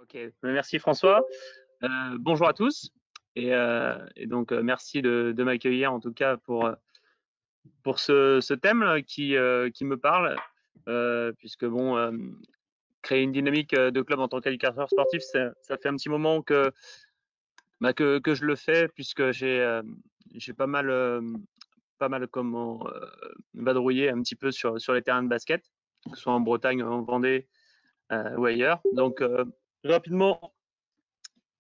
Ok, merci François. Bonjour à tous et donc merci de m'accueillir en tout cas pour ce thème qui me parle puisque bon créer une dynamique de club en tant qu'éducateur sportif ça fait un petit moment que je le fais puisque j'ai pas mal comment vadrouillé un petit peu sur les terrains de basket, que ce soit en Bretagne, en Vendée ou ailleurs. Donc rapidement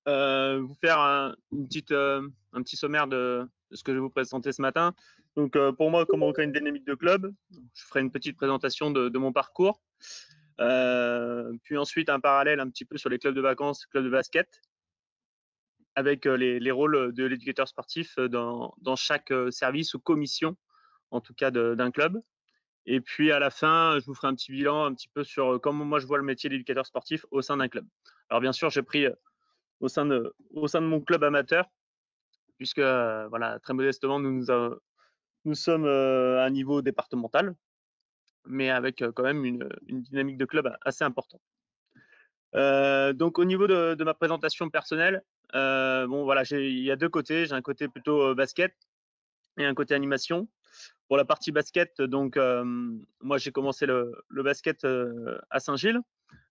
vous faire un petit sommaire de ce que je vais vous présenter ce matin. Donc, pour moi, comment on crée une dynamique de club, je ferai une petite présentation de mon parcours. Puis ensuite, un parallèle un petit peu sur les clubs de vacances, clubs de basket, avec les rôles de l'éducateur sportif dans chaque service ou commission, en tout cas d'un club. Et puis à la fin, je vous ferai un petit bilan un petit peu sur comment moi je vois le métier d'éducateur sportif au sein d'un club. Alors bien sûr, j'ai pris au sein de mon club amateur, puisque voilà, très modestement, nous sommes à un niveau départemental, mais avec quand même une dynamique de club assez importante. Donc au niveau de ma présentation personnelle, bon voilà, il y a deux côtés. J'ai un côté plutôt basket et un côté animation. Pour la partie basket, donc moi j'ai commencé le basket à Saint-Gilles,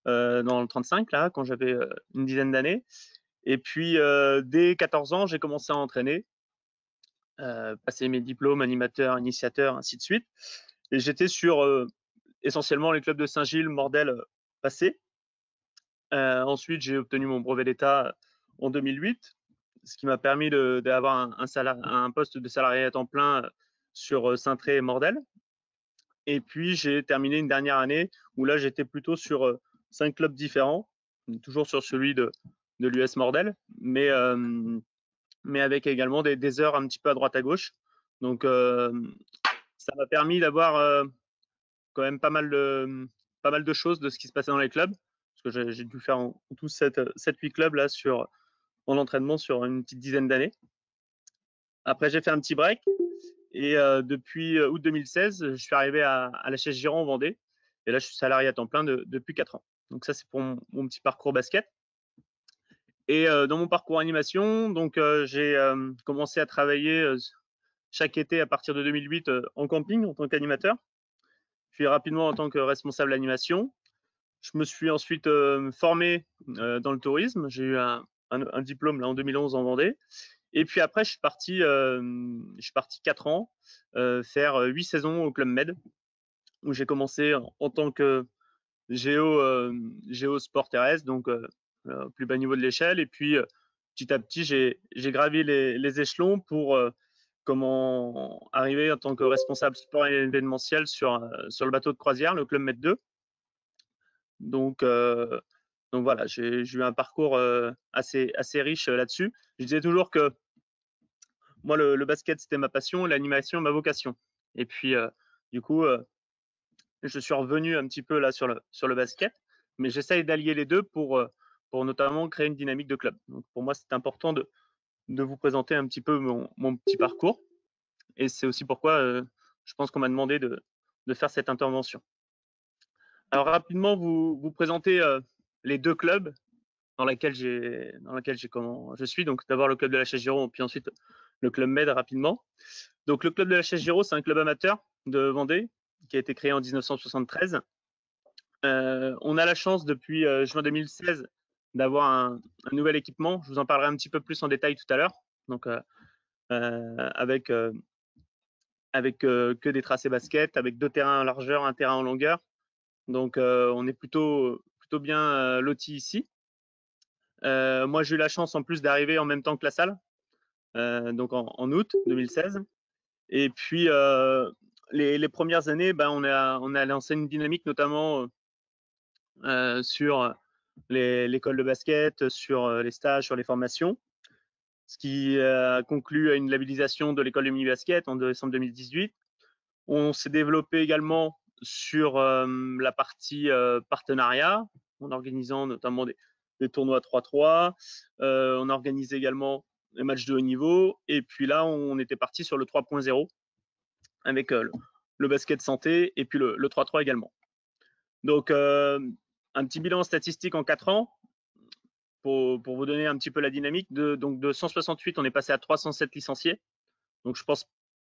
dans le 35 là, quand j'avais une dizaine d'années. Et puis dès 14 ans, j'ai commencé à entraîner, passer mes diplômes, animateur, initiateur, ainsi de suite. Et j'étais sur essentiellement les clubs de Saint-Gilles, Mordel, passés. Ensuite, j'ai obtenu mon brevet d'État en 2008, ce qui m'a permis d'avoir un poste de salarié à temps plein sur Saint-Tré et Mordel. Et puis, j'ai terminé une dernière année où là, j'étais plutôt sur 5 clubs différents, toujours sur celui de l'US Mordel, mais avec également des heures un petit peu à droite à gauche. Donc, ça m'a permis d'avoir quand même pas mal de choses de ce qui se passait dans les clubs, parce que j'ai dû faire en tout 7-8 clubs là en entraînement sur une petite dizaine d'années. Après, j'ai fait un petit break et depuis août 2016, je suis arrivé à la Chaise Giron en Vendée. Et là, je suis salarié à temps plein depuis 4 ans. Donc ça, c'est pour mon petit parcours basket. Et dans mon parcours animation, donc j'ai commencé à travailler chaque été à partir de 2008 en camping en tant qu'animateur, puis rapidement en tant que responsable animation. Je me suis ensuite formé dans le tourisme. J'ai eu un diplôme là en 2011 en Vendée. Et puis après, je suis parti 4 ans faire 8 saisons au Club Med, où j'ai commencé en tant que géo sport terrestre, donc au plus bas niveau de l'échelle. Et puis petit à petit, j'ai gravi les échelons pour comment arriver en tant que responsable sport et événementiel sur le bateau de croisière, le Club Med 2. Donc, voilà, j'ai eu un parcours assez riche là-dessus. Je disais toujours que moi, le basket, c'était ma passion, l'animation, ma vocation. Et puis, du coup, je suis revenu un petit peu là sur le basket, mais j'essaye d'allier les deux pour notamment créer une dynamique de club. Donc, pour moi, c'est important de vous présenter un petit peu mon petit parcours. Et c'est aussi pourquoi je pense qu'on m'a demandé de faire cette intervention. Alors, rapidement, vous présenter les deux clubs dans laquelle comment je suis. Donc d'abord le club de la Chaise Giron, puis ensuite le club Med rapidement. Donc le club de la Chaise Giron, c'est un club amateur de Vendée qui a été créé en 1973. On a la chance depuis juin 2016 d'avoir un nouvel équipement. Je vous en parlerai un petit peu plus en détail tout à l'heure. Donc avec que des tracés basket, avec 2 terrains en largeur, un terrain en longueur. Donc on est plutôt bien loti ici. Moi, j'ai eu la chance en plus d'arriver en même temps que la salle, donc en août 2016. Et puis, les premières années, ben, on a lancé une dynamique notamment sur l'école de basket, sur les stages, sur les formations, ce qui a conclu à une labellisation de l'école de mini-basket en décembre 2018. On s'est développé également sur la partie partenariat, en organisant notamment des tournois 3-3. On a organisé également les matchs de haut niveau. Et puis là, on était parti sur le 3.0 avec le basket santé et puis le 3-3 également. Donc, un petit bilan statistique en 4 ans. pour vous donner un petit peu la dynamique, donc de 168, on est passé à 307 licenciés. Donc je pense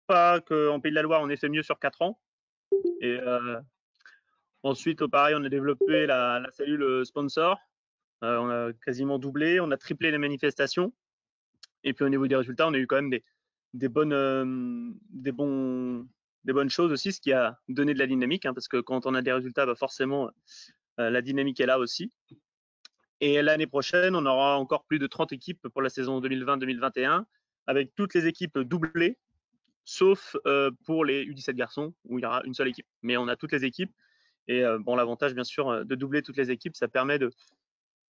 pas qu'en Pays de la Loire, on ait fait mieux sur 4 ans. Et ensuite, pareil, on a développé la cellule sponsor. On a quasiment doublé, on a triplé les manifestations. Et puis au niveau des résultats, on a eu quand même des bonnes choses aussi, ce qui a donné de la dynamique, hein, parce que quand on a des résultats, bah forcément, la dynamique est là aussi. Et l'année prochaine, on aura encore plus de 30 équipes pour la saison 2020-2021, avec toutes les équipes doublées, sauf pour les U17 garçons, où il y aura une seule équipe. Mais on a toutes les équipes. Et bon, l'avantage, bien sûr, de doubler toutes les équipes, ça permet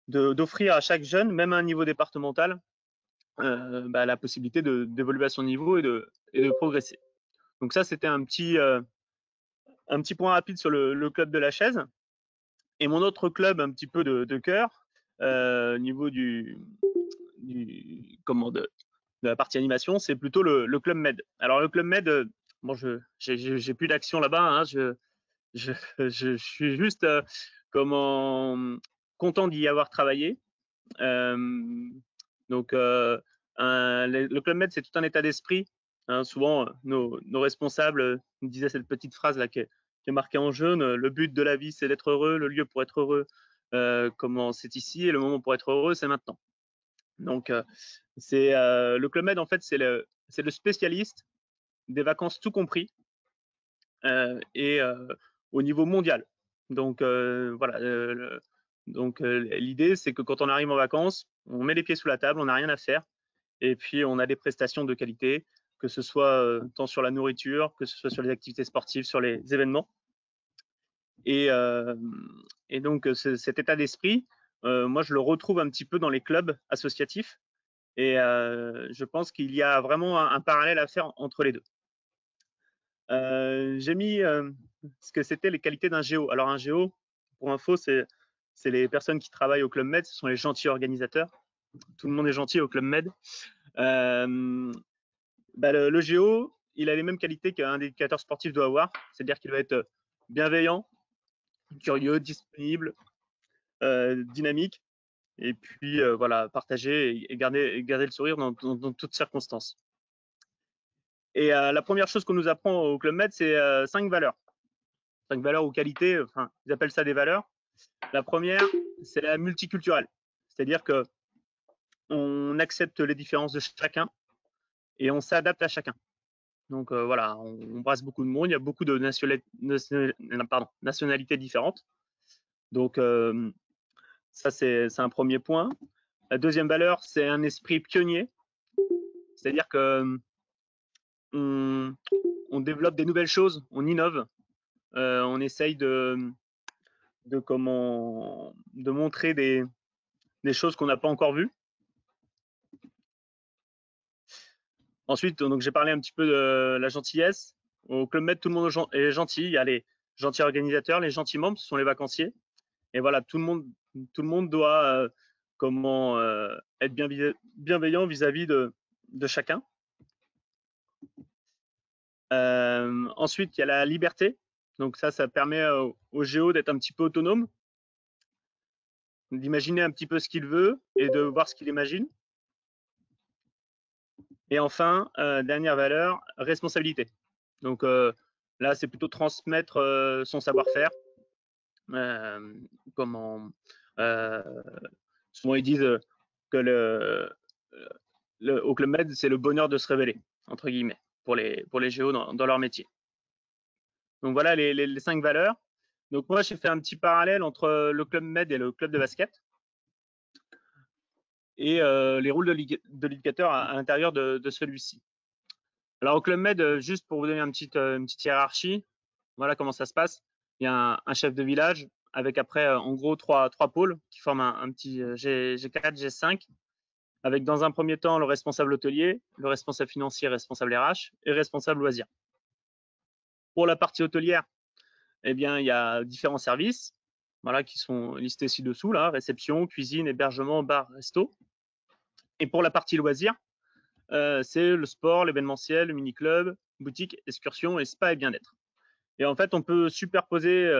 d'offrir à chaque jeune, même à un niveau départemental, la possibilité d'évoluer à son niveau et de progresser. Donc ça, c'était un petit point rapide sur le club de la Chaise. Et mon autre club un petit peu de cœur, au niveau de la partie animation, c'est plutôt le club Med. Alors le club Med, bon, j'ai plus d'action là-bas, hein, je suis juste content d'y avoir travaillé. Donc le club Med, c'est tout un état d'esprit, hein. Souvent nos responsables nous disaient cette petite phrase là qui est marquée en jaune: le but de la vie, c'est d'être heureux, le lieu pour être heureux, comment c'est ici, et le moment pour être heureux, c'est maintenant. Donc c'est le club Med, en fait, c'est le spécialiste des vacances tout compris, et au niveau mondial. Donc voilà, donc l'idée, c'est que quand on arrive en vacances, on met les pieds sous la table, on n'a rien à faire, et puis on a des prestations de qualité, que ce soit tant sur la nourriture, que ce soit sur les activités sportives, sur les événements. Et donc cet état d'esprit, moi je le retrouve un petit peu dans les clubs associatifs, et je pense qu'il y a vraiment un parallèle à faire entre les deux. J'ai mis ce que c'était les qualités d'un géo. Alors un géo, pour info, c'est les personnes qui travaillent au Club Med, ce sont les gentils organisateurs. Tout le monde est gentil au Club Med. Le géo, il a les mêmes qualités qu'un éducateur sportif doit avoir, c'est-à-dire qu'il doit être bienveillant, curieux, disponible, dynamique, et puis voilà, partager et garder le sourire dans toutes circonstances. Et la première chose qu'on nous apprend au Club Med, c'est 5 valeurs. 5 valeurs ou qualités, enfin, ils appellent ça des valeurs. La première, c'est la multiculturelle, c'est-à-dire que on accepte les différences de chacun et on s'adapte à chacun. Donc voilà, on brasse beaucoup de monde, il y a beaucoup de nationalités différentes. Donc ça, c'est un premier point. La deuxième valeur, c'est un esprit pionnier, c'est-à-dire que on développe des nouvelles choses, on innove, on essaye de montrer des choses qu'on n'a pas encore vues. Ensuite, donc j'ai parlé un petit peu de la gentillesse. Au Club Med, tout le monde est gentil. Il y a les gentils organisateurs, les gentils membres, ce sont les vacanciers. Et voilà, tout le monde doit être bienveillant vis-à-vis de chacun. Ensuite, il y a la liberté. Donc ça permet au géo d'être un petit peu autonome, d'imaginer un petit peu ce qu'il veut et de voir ce qu'il imagine. Et enfin, dernière valeur, responsabilité. Donc là, c'est plutôt transmettre son savoir-faire. Souvent ils disent que au Club Med, c'est le bonheur de se révéler, entre guillemets, pour les géos dans leur métier. Donc voilà les 5 valeurs. Donc moi, j'ai fait un petit parallèle entre le Club Med et le club de basket, et les rôles de l'éducateur à l'intérieur de celui-ci. Alors au Club Med, juste pour vous donner une petite hiérarchie, voilà comment ça se passe. Il y a un chef de village avec après en gros trois pôles qui forment un petit G4, G5, avec dans un premier temps le responsable hôtelier, le responsable financier, responsable RH et responsable loisirs. Pour la partie hôtelière, eh bien il y a différents services, voilà, qui sont listés ci-dessous là: réception, cuisine, hébergement, bar, resto. Et pour la partie loisirs, c'est le sport, l'événementiel, le mini-club, boutique, excursion et spa et bien-être. Et en fait, on peut superposer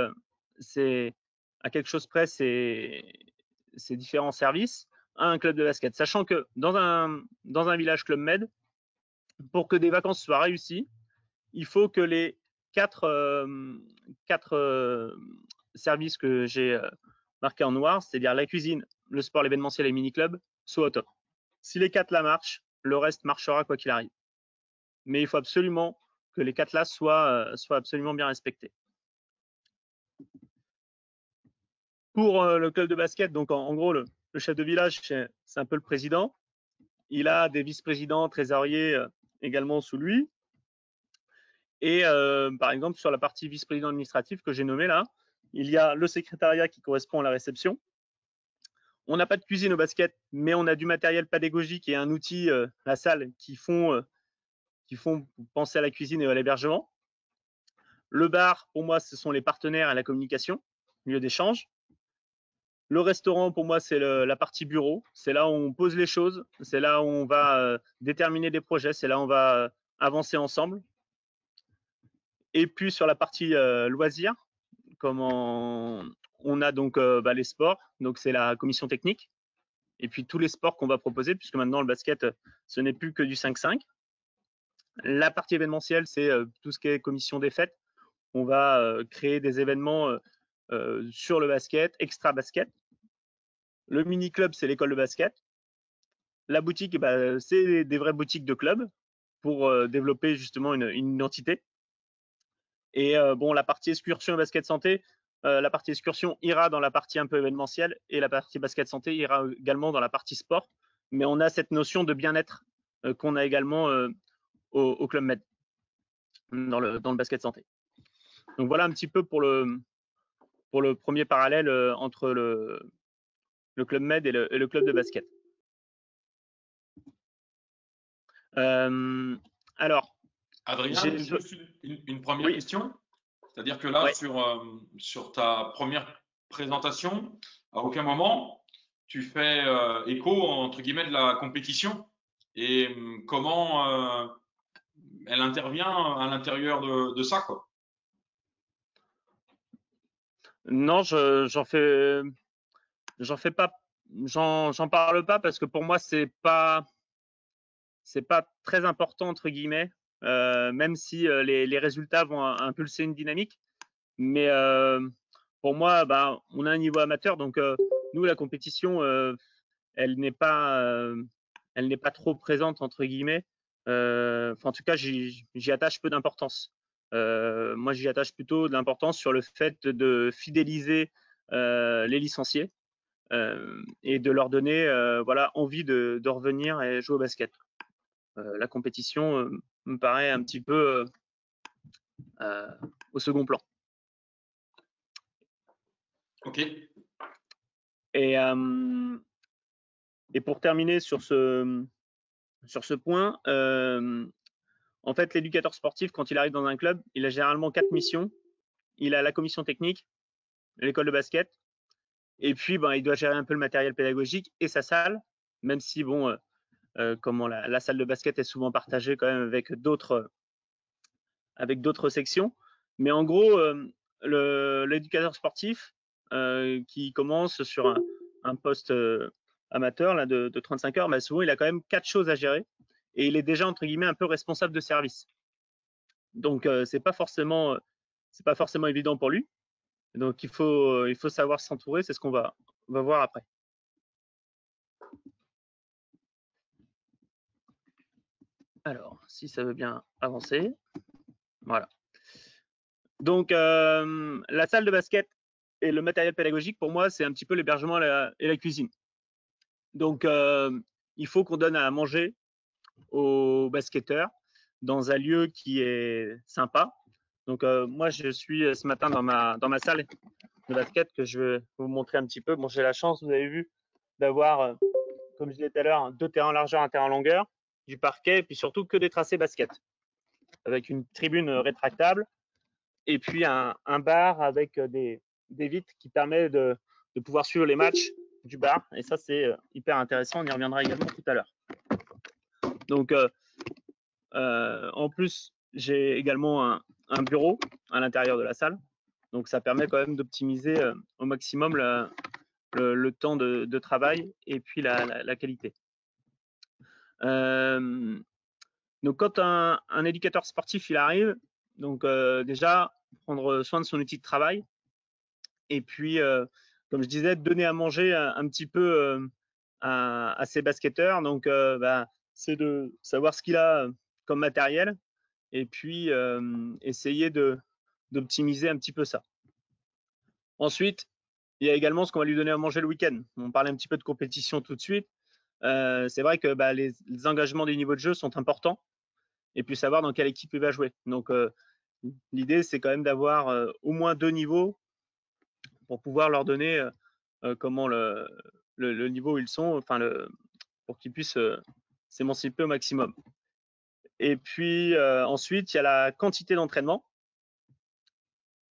à quelque chose près ces différents services à un club de basket. Sachant que dans un village Club Med, pour que des vacances soient réussies, il faut que les quatre services que j'ai marqués en noir, c'est-à-dire la cuisine, le sport, l'événementiel et le mini-club, soient au top. Si les 4 là marchent, le reste marchera quoi qu'il arrive. Mais il faut absolument que les 4 là soient absolument bien respectés. Pour le club de basket, donc en gros, le chef de village, c'est un peu le président. Il a des vice-présidents, trésoriers également sous lui. Et par exemple, sur la partie vice-président administratif que j'ai nommé là, il y a le secrétariat qui correspond à la réception. On n'a pas de cuisine au basket, mais on a du matériel pédagogique et un outil, la salle, qui font penser à la cuisine et à l'hébergement. Le bar, pour moi, ce sont les partenaires et la communication, lieu d'échange. Le restaurant, pour moi, c'est la partie bureau. C'est là où on pose les choses. C'est là où on va déterminer des projets. C'est là où on va avancer ensemble. Et puis, sur la partie loisirs, on a donc les sports. Donc, c'est la commission technique. Et puis, tous les sports qu'on va proposer, puisque maintenant, le basket, ce n'est plus que du 5-5. La partie événementielle, c'est tout ce qui est commission des fêtes. On va créer des événements sur le basket, extra basket. Le mini-club, c'est l'école de basket. La boutique, c'est des vraies boutiques de club pour développer justement une identité. Et bon, la partie excursion et basket santé, la partie excursion ira dans la partie un peu événementielle et la partie basket santé ira également dans la partie sport. Mais on a cette notion de bien-être qu'on a également au Club Med, dans le basket santé. Donc voilà un petit peu pour le premier parallèle entre le Club Med et le club de basket. Alors, Adrien, juste une première question. C'est-à-dire que là, ouais. sur ta première présentation, à aucun moment, tu fais écho, entre guillemets, de la compétition et comment elle intervient à l'intérieur de ça, quoi. Non, j'en parle pas parce que pour moi, c'est pas très important, entre guillemets, même si les résultats vont impulser une dynamique. Mais pour moi, on a un niveau amateur, donc nous, la compétition, elle n'est pas trop présente, entre guillemets. En tout cas, j'y attache peu d'importance. Moi, j'y attache plutôt de l'importance sur le fait de fidéliser les licenciés et de leur donner envie de revenir et jouer au basket. La compétition me paraît un petit peu au second plan. Ok. Et pour terminer sur ce point, en fait, l'éducateur sportif, quand il arrive dans un club, il a généralement 4 missions. Il a la commission technique, l'école de basket, et puis il doit gérer un peu le matériel pédagogique et sa salle, même si comment la salle de basket est souvent partagée quand même avec d'autres sections. Mais en gros, l'éducateur sportif qui commence sur un poste amateur là, de 35 heures, souvent il a quand même 4 choses à gérer et il est déjà entre guillemets un peu responsable de service. Donc c'est pas forcément évident pour lui. Donc il faut savoir s'entourer, c'est ce qu'on va voir après. Alors, si ça veut bien avancer. Voilà. Donc la salle de basket et le matériel pédagogique, pour moi, c'est un petit peu l'hébergement et la cuisine. Donc il faut qu'on donne à manger aux basketteurs dans un lieu qui est sympa. Donc moi, je suis ce matin dans ma salle de basket que je vais vous montrer un petit peu. Bon, j'ai la chance, vous avez vu, d'avoir, comme je disais tout à l'heure, 2 terrains en largeur, 1 terrain en longueur, du parquet, et puis surtout que des tracés basket, avec une tribune rétractable, et puis un bar avec des vitres qui permet de pouvoir suivre les matchs du bar. Et ça, c'est hyper intéressant. On y reviendra également tout à l'heure. Donc, en plus, j'ai également un bureau à l'intérieur de la salle. Donc, ça permet quand même d'optimiser au maximum le temps de travail et puis la qualité. Donc, quand un éducateur sportif il arrive, donc déjà prendre soin de son outil de travail et puis, comme je disais, donner à manger un petit peu à ses basketteurs. Donc, c'est de savoir ce qu'il a comme matériel et puis essayer d'optimiser un petit peu ça. Ensuite, il y a également ce qu'on va lui donner à manger le week-end. On parlait un petit peu de compétition tout de suite. C'est vrai que les engagements des niveaux de jeu sont importants et puis savoir dans quelle équipe il va jouer. Donc, l'idée, c'est quand même d'avoir au moins 2 niveaux pour pouvoir leur donner comment le niveau où ils sont, enfin, pour qu'ils puissent s'émanciper au maximum. Et puis ensuite, il y a la quantité d'entraînement.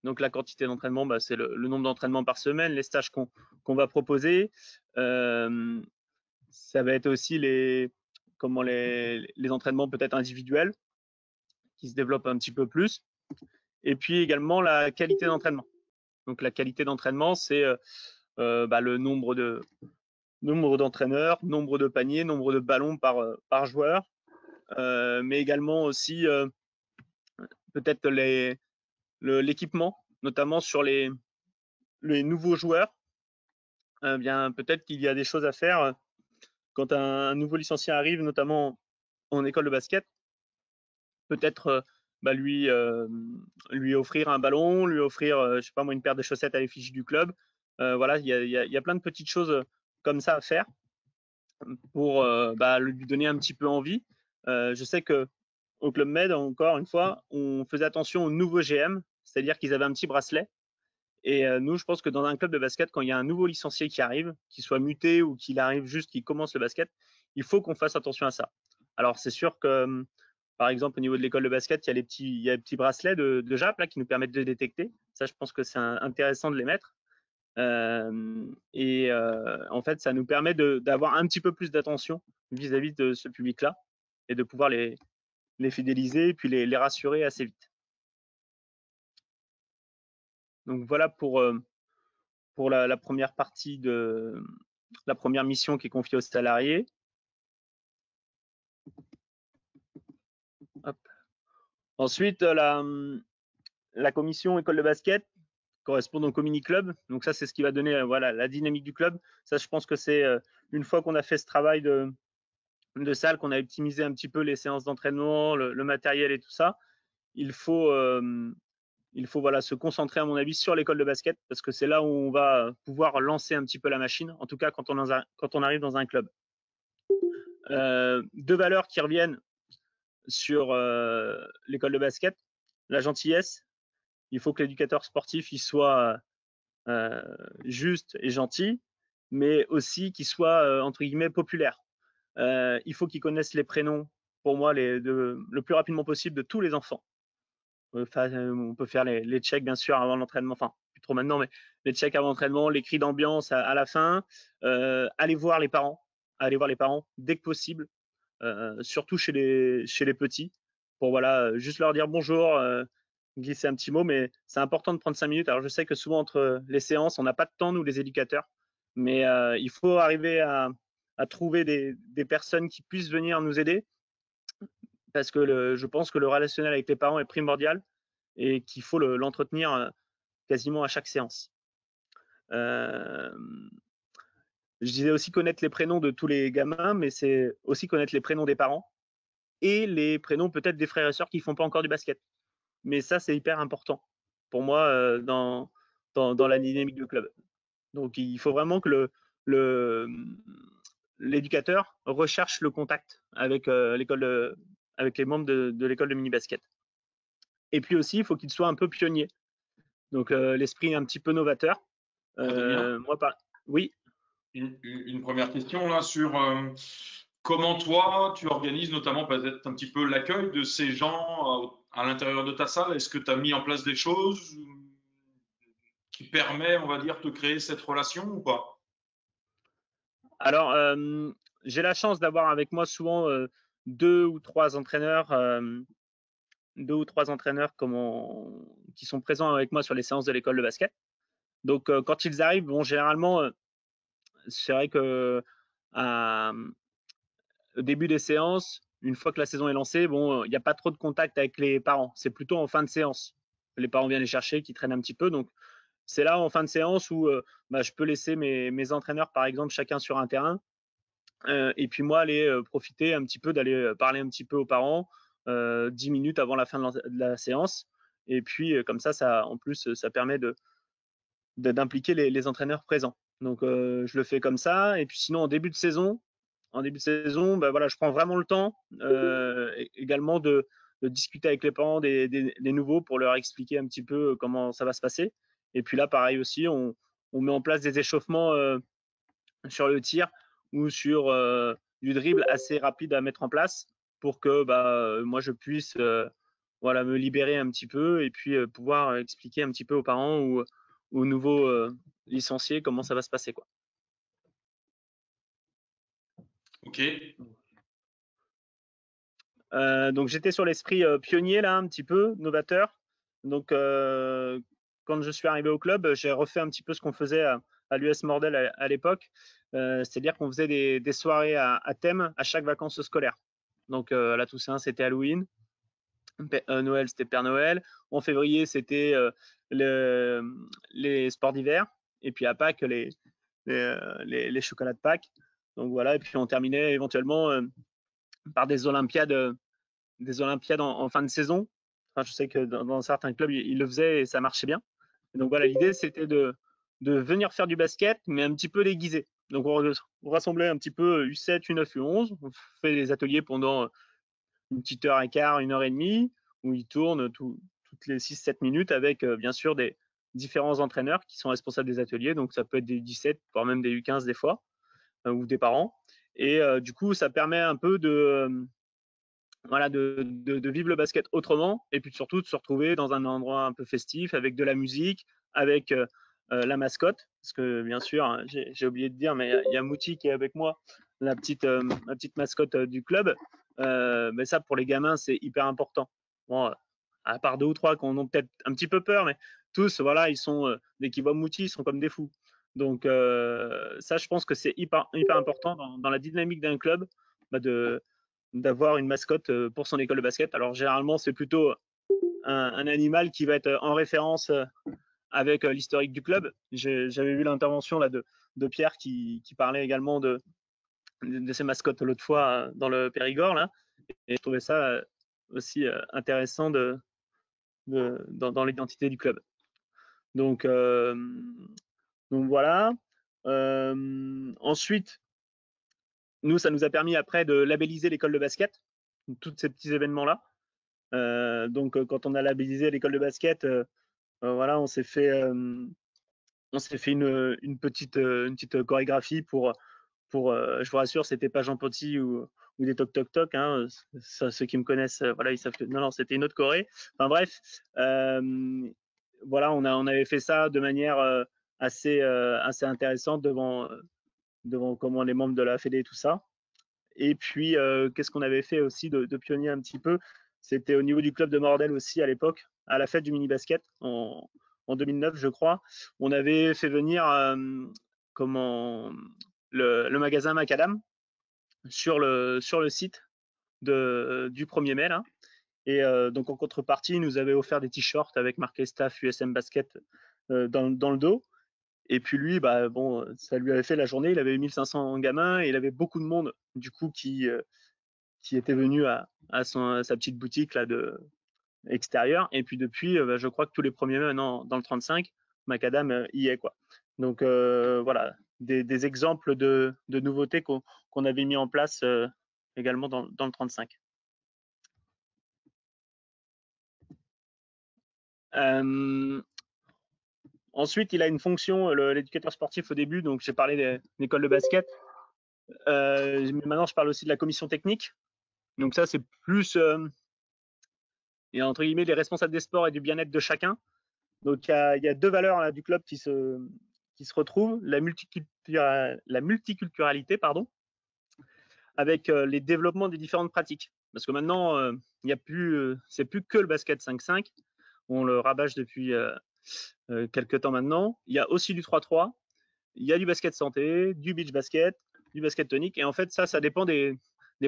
Donc, la quantité d'entraînement, c'est le nombre d'entraînements par semaine, les stages qu'on va proposer. Ça va être aussi les entraînements peut-être individuels qui se développent un petit peu plus. Et puis également la qualité d'entraînement. Donc, la qualité d'entraînement, c'est le nombre d'entraîneurs, nombre de paniers, nombre de ballons par joueur, mais également aussi peut-être l'équipement, notamment sur les nouveaux joueurs. Bien, peut-être qu'il y a des choses à faire quand un nouveau licencié arrive, notamment en école de basket. Peut-être lui offrir un ballon, lui offrir, je sais pas moi, une paire de chaussettes à l'effigie du club. Voilà, il y a plein de petites choses comme ça à faire pour lui donner un petit peu envie. Je sais que au Club Med, encore une fois, on faisait attention aux nouveaux GM, c'est-à-dire qu'ils avaient un petit bracelet. Et nous, je pense que dans un club de basket, quand il y a un nouveau licencié qui arrive, qu'il soit muté ou qu'il arrive juste, qu'il commence le basket, il faut qu'on fasse attention à ça. Alors, c'est sûr que, par exemple, au niveau de l'école de basket, il y a les petits bracelets de JAP là, qui nous permettent de détecter. Ça, je pense que c'est intéressant de les mettre. En fait, ça nous permet d'avoir un petit peu plus d'attention vis-à-vis de ce public-là et de pouvoir les fidéliser et puis les rassurer assez vite. Donc voilà pour la première partie de la première mission qui est confiée aux salariés. Hop. Ensuite, la commission école de basket correspond donc au mini club. Donc ça, c'est ce qui va donner voilà, la dynamique du club. Ça, je pense que c'est une fois qu'on a fait ce travail de salle, qu'on a optimisé un petit peu les séances d'entraînement, le matériel et tout ça, il faut voilà, se concentrer, à mon avis, sur l'école de basket parce que c'est là où on va pouvoir lancer un petit peu la machine, en tout cas quand on arrive dans un club. Deux valeurs qui reviennent sur l'école de basket, la gentillesse. Il faut que l'éducateur sportif il soit juste et gentil, mais aussi qu'il soit entre guillemets populaire. Il faut qu'il connaisse les prénoms, pour moi, le plus rapidement possible de tous les enfants. On peut faire les checks, bien sûr, avant l'entraînement, enfin, plus trop maintenant, mais les checks avant l'entraînement, les cris d'ambiance à la fin. Allez voir les parents dès que possible, surtout chez les petits, pour voilà, juste leur dire bonjour, glisser un petit mot, mais c'est important de prendre 5 minutes. Alors, je sais que souvent, entre les séances, on n'a pas de temps, nous, les éducateurs, mais il faut arriver à trouver des personnes qui puissent venir nous aider parce que je pense que le relationnel avec les parents est primordial et qu'il faut l'entretenir quasiment à chaque séance. Je disais aussi connaître les prénoms de tous les gamins, mais c'est aussi connaître les prénoms des parents et les prénoms peut-être des frères et sœurs qui ne font pas encore du basket. Mais ça, c'est hyper important pour moi dans la dynamique du club. Donc, il faut vraiment que l'éducateur recherche le contact avec avec les membres de l'école de mini-basket. Et puis aussi, il faut qu'il soit un peu pionnier. Donc, l'esprit un petit peu novateur. Oui. Une première question là sur comment toi tu organises notamment peut-être un petit peu l'accueil de ces gens à l'intérieur de ta salle. Est-ce que tu as mis en place des choses qui permettent, on va dire, de créer cette relation ou pas? Alors, j'ai la chance d'avoir avec moi souvent 2 ou 3 entraîneurs, qui sont présents avec moi sur les séances de l'école de basket. Donc, quand ils arrivent, bon, généralement, c'est vrai que au début des séances, une fois que la saison est lancée, bon, il n'y a pas trop de contact avec les parents. C'est plutôt en fin de séance. Les parents viennent les chercher, qui traînent un petit peu. Donc, c'est là en fin de séance où je peux laisser mes entraîneurs, par exemple, chacun sur un terrain. Et puis moi, aller profiter un petit peu, d'aller parler un petit peu aux parents 10 minutes avant la fin de la séance. Et puis, comme ça, en plus, ça permet d'impliquer les entraîneurs présents. Donc, je le fais comme ça. Et puis sinon, en début de saison, voilà, je prends vraiment le temps également de discuter avec les parents des nouveaux pour leur expliquer un petit peu comment ça va se passer. Et puis là, pareil aussi, on met en place des échauffements sur le tir ou sur du dribble assez rapide à mettre en place pour que moi je puisse voilà, me libérer un petit peu et puis pouvoir expliquer un petit peu aux parents ou aux nouveaux licenciés comment ça va se passer, quoi. Ok. Donc j'étais sur l'esprit pionnier là, un petit peu novateur. Donc quand je suis arrivé au club, j'ai refait un petit peu ce qu'on faisait à l'US Mordel à l'époque. C'est-à-dire qu'on faisait des soirées à thème à chaque vacances scolaires. Donc la Toussaint, c'était Halloween. Noël, c'était Père Noël. En février, c'était les sports d'hiver. Et puis à Pâques, les chocolats de Pâques. Donc voilà, et puis on terminait éventuellement par des Olympiades en fin de saison. Enfin, je sais que dans certains clubs, ils le faisaient et ça marchait bien. Et donc voilà, l'idée, c'était de venir faire du basket, mais un petit peu déguisé. Donc on rassemblait un petit peu U7, U9, U11. On fait les ateliers pendant une petite heure et quart, une heure et demie, où ils tournent toutes les 6-7 minutes avec bien sûr des différents entraîneurs qui sont responsables des ateliers. Donc ça peut être des U17, voire même des U15 des fois, ou des parents. Et du coup, ça permet un peu voilà, de vivre le basket autrement et puis surtout de se retrouver dans un endroit un peu festif avec de la musique, avec la mascotte. Parce que bien sûr, hein, j'ai oublié de dire, mais il y a Mouti qui est avec moi, la petite mascotte du club. Mais ça, pour les gamins, c'est hyper important. Bon, à part deux ou trois qui en ont peut-être un petit peu peur, mais tous, voilà, ils sont, dès qu'ils voient Mouti, ils sont comme des fous. Donc ça, je pense que c'est hyper important dans la dynamique d'un club d'avoir une mascotte pour son école de basket. Alors généralement, c'est plutôt un animal qui va être en référence avec l'historique du club. J'avais vu l'intervention là de Pierre qui parlait également de ses mascottes l'autre fois dans le Périgord là, et je trouvais ça aussi intéressant dans l'identité du club. Donc, donc voilà. Ensuite, nous, ça nous a permis après de labelliser l'école de basket, tous ces petits événements-là. Donc, quand on a labellisé l'école de basket, voilà, on s'est fait une petite chorégraphie pour je vous rassure, c'était pas Jean Ponty ou des toc toc toc. Hein, ceux qui me connaissent, voilà, ils savent que non, c'était une autre choré. Enfin bref, voilà, on avait fait ça de manière assez intéressante devant comment les membres de la Fédé et tout ça. Et puis, qu'est-ce qu'on avait fait aussi de pionnier un petit peu? C'était au niveau du club de Mordel aussi à l'époque, à la fête du mini-basket en 2009, je crois. On avait fait venir comment, le magasin Macadam sur le site du 1er mai. Là. Et donc, en contrepartie, il nous avait offert des t-shirts avec marqué staff USM Basket dans le dos. Et puis lui, bon, ça lui avait fait la journée. Il avait 1500 gamins et il avait beaucoup de monde, du coup, qui était venu à sa petite boutique là extérieure. Et puis depuis, je crois que tous les premiers mai maintenant dans le 35, Macadam y est, quoi. Donc voilà, des exemples de nouveautés qu'on avait mis en place également dans le 35. Ensuite, il a une fonction, l'éducateur sportif au début, donc j'ai parlé d'une école de basket. Mais maintenant, je parle aussi de la commission technique. Donc ça, c'est plus, et entre guillemets, les responsables des sports et du bien-être de chacun. Donc il y a deux valeurs là, du club qui se retrouvent, la multiculturalité, pardon, avec les développements des différentes pratiques. Parce que maintenant, il y a plus, c'est plus que le basket 5-5. On le rabâche depuis quelques temps maintenant. Il y a aussi du 3-3 il y a du basket santé, du beach basket, du basket tonique. Et en fait, ça dépend des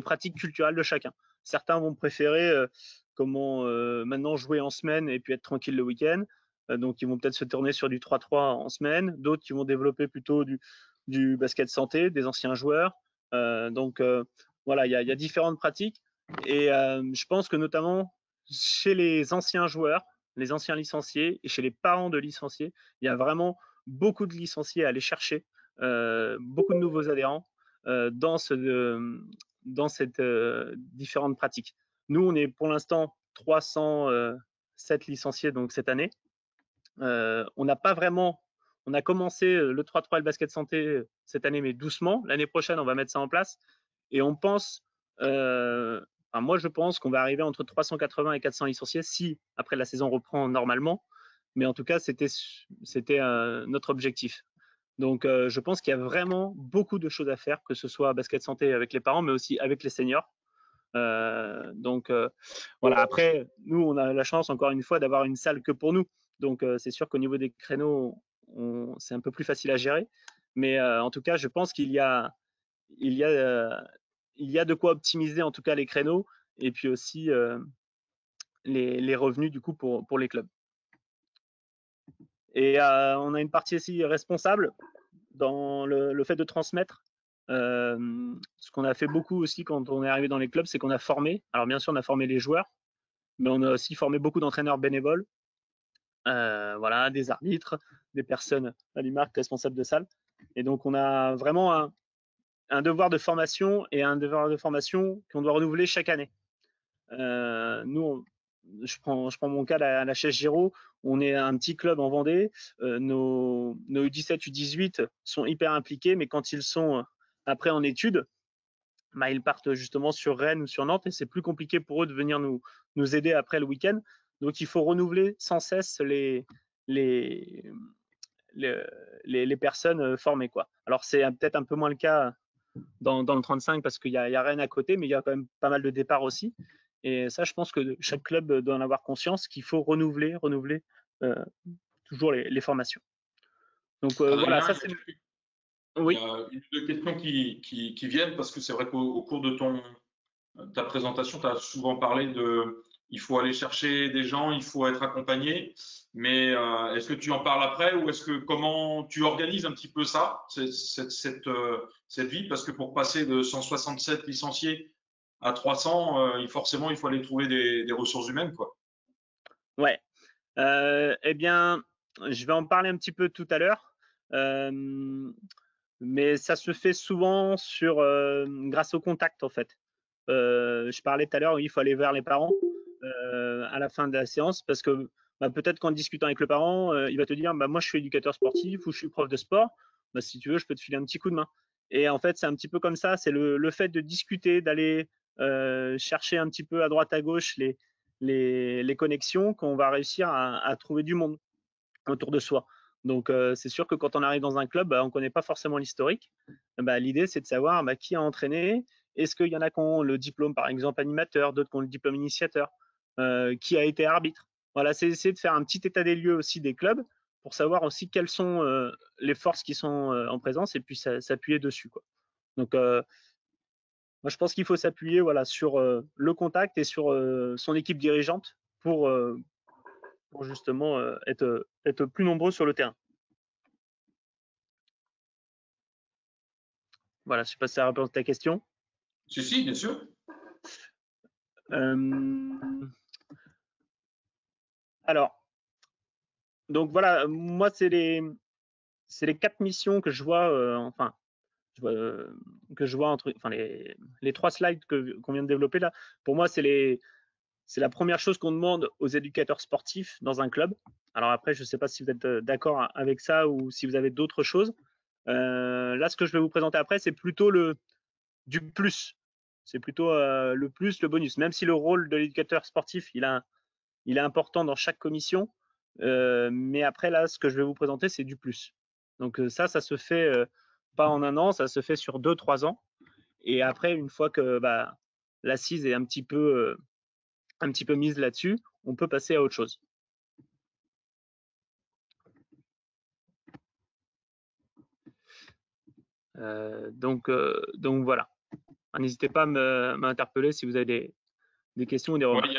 pratiques culturelles de chacun. Certains vont préférer comment maintenant jouer en semaine et puis être tranquille le week-end. Donc, ils vont peut-être se tourner sur du 3-3 en semaine. D'autres qui vont développer plutôt du basket santé, des anciens joueurs. Donc, voilà, il y a différentes pratiques. Et je pense que notamment chez les anciens joueurs, les anciens licenciés et chez les parents de licenciés, il y a vraiment beaucoup de licenciés à aller chercher, beaucoup de nouveaux adhérents dans cette différentes pratiques. Nous, on est pour l'instant 307 licenciés donc cette année. On n'a pas vraiment, on a commencé le 3-3 et le basket santé cette année, mais doucement. L'année prochaine, on va mettre ça en place et on pense, enfin, moi je pense qu'on va arriver entre 380 et 400 licenciés si après la saison reprend normalement. Mais en tout cas, c'était notre objectif. Donc, je pense qu'il y a vraiment beaucoup de choses à faire, que ce soit basket santé avec les parents, mais aussi avec les seniors. Donc, voilà. Après, nous, on a la chance, encore une fois, d'avoir une salle que pour nous. Donc, c'est sûr qu'au niveau des créneaux, c'est un peu plus facile à gérer. Mais en tout cas, je pense il y a, il y a de quoi optimiser, en tout cas, les créneaux et puis aussi les revenus, du coup, pour les clubs. Et on a une partie aussi responsable dans le fait de transmettre. Ce qu'on a fait beaucoup aussi quand on est arrivé dans les clubs, c'est qu'on a formé. Alors bien sûr, on a formé les joueurs, mais on a aussi formé beaucoup d'entraîneurs bénévoles, voilà, des arbitres, des personnes à l'IMARC, responsables de salle. Et donc, on a vraiment un devoir de formation et un devoir de formation qu'on doit renouveler chaque année. Nous, je prends mon cas à la Chaise Giraud. On est un petit club en Vendée. Nos U17, U18 sont hyper impliqués, mais quand ils sont après en études, bah, ils partent justement sur Rennes ou sur Nantes et c'est plus compliqué pour eux de venir nous aider après le week-end. Donc, il faut renouveler sans cesse les, les personnes formées, quoi. Alors, c'est peut-être un peu moins le cas dans le 35 parce qu'il y a Rennes à côté, mais il y a quand même pas mal de départs aussi. Et ça, je pense que chaque club doit en avoir conscience qu'il faut renouveler euh, toujours les formations. Donc voilà, Adrien, ça c'est. il y Oui. a une ou deux questions qui viennent parce que c'est vrai qu'au cours de ta présentation, tu as souvent parlé de il faut aller chercher des gens, il faut être accompagné. Mais est-ce que tu en parles après ou est-ce que comment tu organises un petit peu ça, cette vie? Parce que pour passer de 167 licenciés à 300, forcément, il faut aller trouver des ressources humaines, quoi. Ouais. Eh bien, je vais en parler un petit peu tout à l'heure. Mais ça se fait souvent grâce au contact, en fait. Je parlais tout à l'heure, oui, il faut aller vers les parents à la fin de la séance parce que bah, peut-être qu'en discutant avec le parent, il va te dire bah, moi je suis éducateur sportif ou je suis prof de sport. Bah, si tu veux, je peux te filer un petit coup de main. Et en fait, c'est un petit peu comme ça. C'est le fait de discuter, d'aller chercher un petit peu à droite à gauche les connexions qu'on va réussir à trouver du monde autour de soi. Donc, c'est sûr que quand on arrive dans un club, bah, on ne connaît pas forcément l'historique. Bah, l'idée, c'est de savoir bah, qui a entraîné. Est-ce qu'il y en a qui ont le diplôme, par exemple, animateur, d'autres qui ont le diplôme initiateur, qui a été arbitre. Voilà, c'est essayer de faire un petit état des lieux aussi des clubs pour savoir aussi quelles sont les forces qui sont en présence et puis s'appuyer dessus, quoi. Donc, moi, je pense qu'il faut s'appuyer voilà, sur le contact et sur son équipe dirigeante pour justement être plus nombreux sur le terrain. Voilà, je ne sais pas si ça répond à ta question. Si, bien sûr. Alors, donc voilà, moi, c'est les 4 missions que je vois, enfin, que je vois entre, enfin, les 3 slides qu'on vient de développer là. Pour moi, c'est la première chose qu'on demande aux éducateurs sportifs dans un club. Alors après, je ne sais pas si vous êtes d'accord avec ça ou si vous avez d'autres choses. Là, ce que je vais vous présenter après, c'est plutôt du plus. C'est plutôt le plus, le bonus. Même si le rôle de l'éducateur sportif, il est important dans chaque commission. Mais après, là, ce que je vais vous présenter, c'est du plus. Donc ça se fait pas en un an, ça se fait sur 2-3 ans. Et après, une fois que bah, l'assise est un petit peu mise là-dessus, on peut passer à autre chose. Donc voilà. N'hésitez pas à m'interpeller si vous avez des questions ou des Ouais, remarques.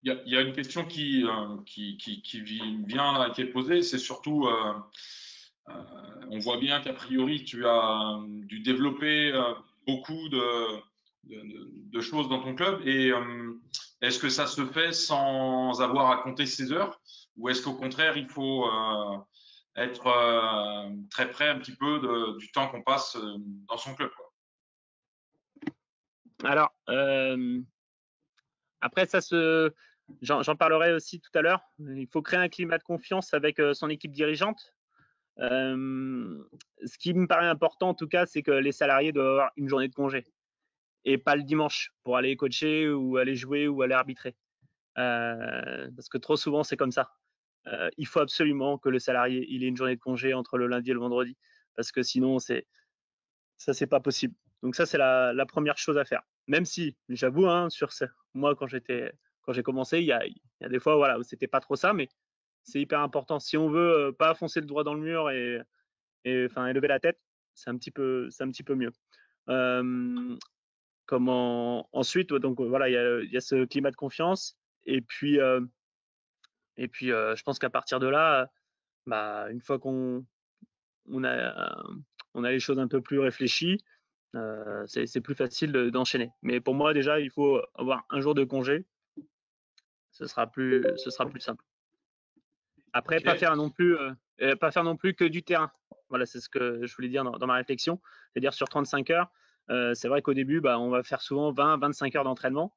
il y a une question qui vient à être posée, c'est surtout, euh, on voit bien qu'a priori, tu as dû développer beaucoup de choses dans ton club. Et est-ce que ça se fait sans avoir à compter ses heures, ou est-ce qu'au contraire, il faut être très près un petit peu du temps qu'on passe dans son club, quoi. Alors, après, j'en parlerai aussi tout à l'heure. Il faut créer un climat de confiance avec son équipe dirigeante. Ce qui me paraît important, en tout cas, c'est que les salariés doivent avoir une journée de congé et pas le dimanche pour aller coacher ou aller jouer ou aller arbitrer. Parce que trop souvent, c'est comme ça. Il faut absolument que le salarié il ait une journée de congé entre le lundi et le vendredi, parce que sinon, c'est pas possible. Donc ça, c'est la première chose à faire. Même si, j'avoue, hein, moi, quand j'ai commencé, il y a des fois, voilà, où c'était pas trop ça, mais c'est hyper important. Si on veut pas foncer le droit dans le mur et lever la tête, c'est un petit peu mieux. Ensuite, donc voilà, il y a ce climat de confiance. Et puis, je pense qu'à partir de là, bah, une fois on a, on a les choses un peu plus réfléchies, c'est plus facile d'enchaîner. Mais pour moi, déjà, il faut avoir un jour de congé. Ce sera plus simple. Après, Ok. pas faire non plus que du terrain. Voilà, c'est ce que je voulais dire dans ma réflexion. C'est-à-dire sur 35 heures, c'est vrai qu'au début, bah, on va faire souvent 20-25 heures d'entraînement.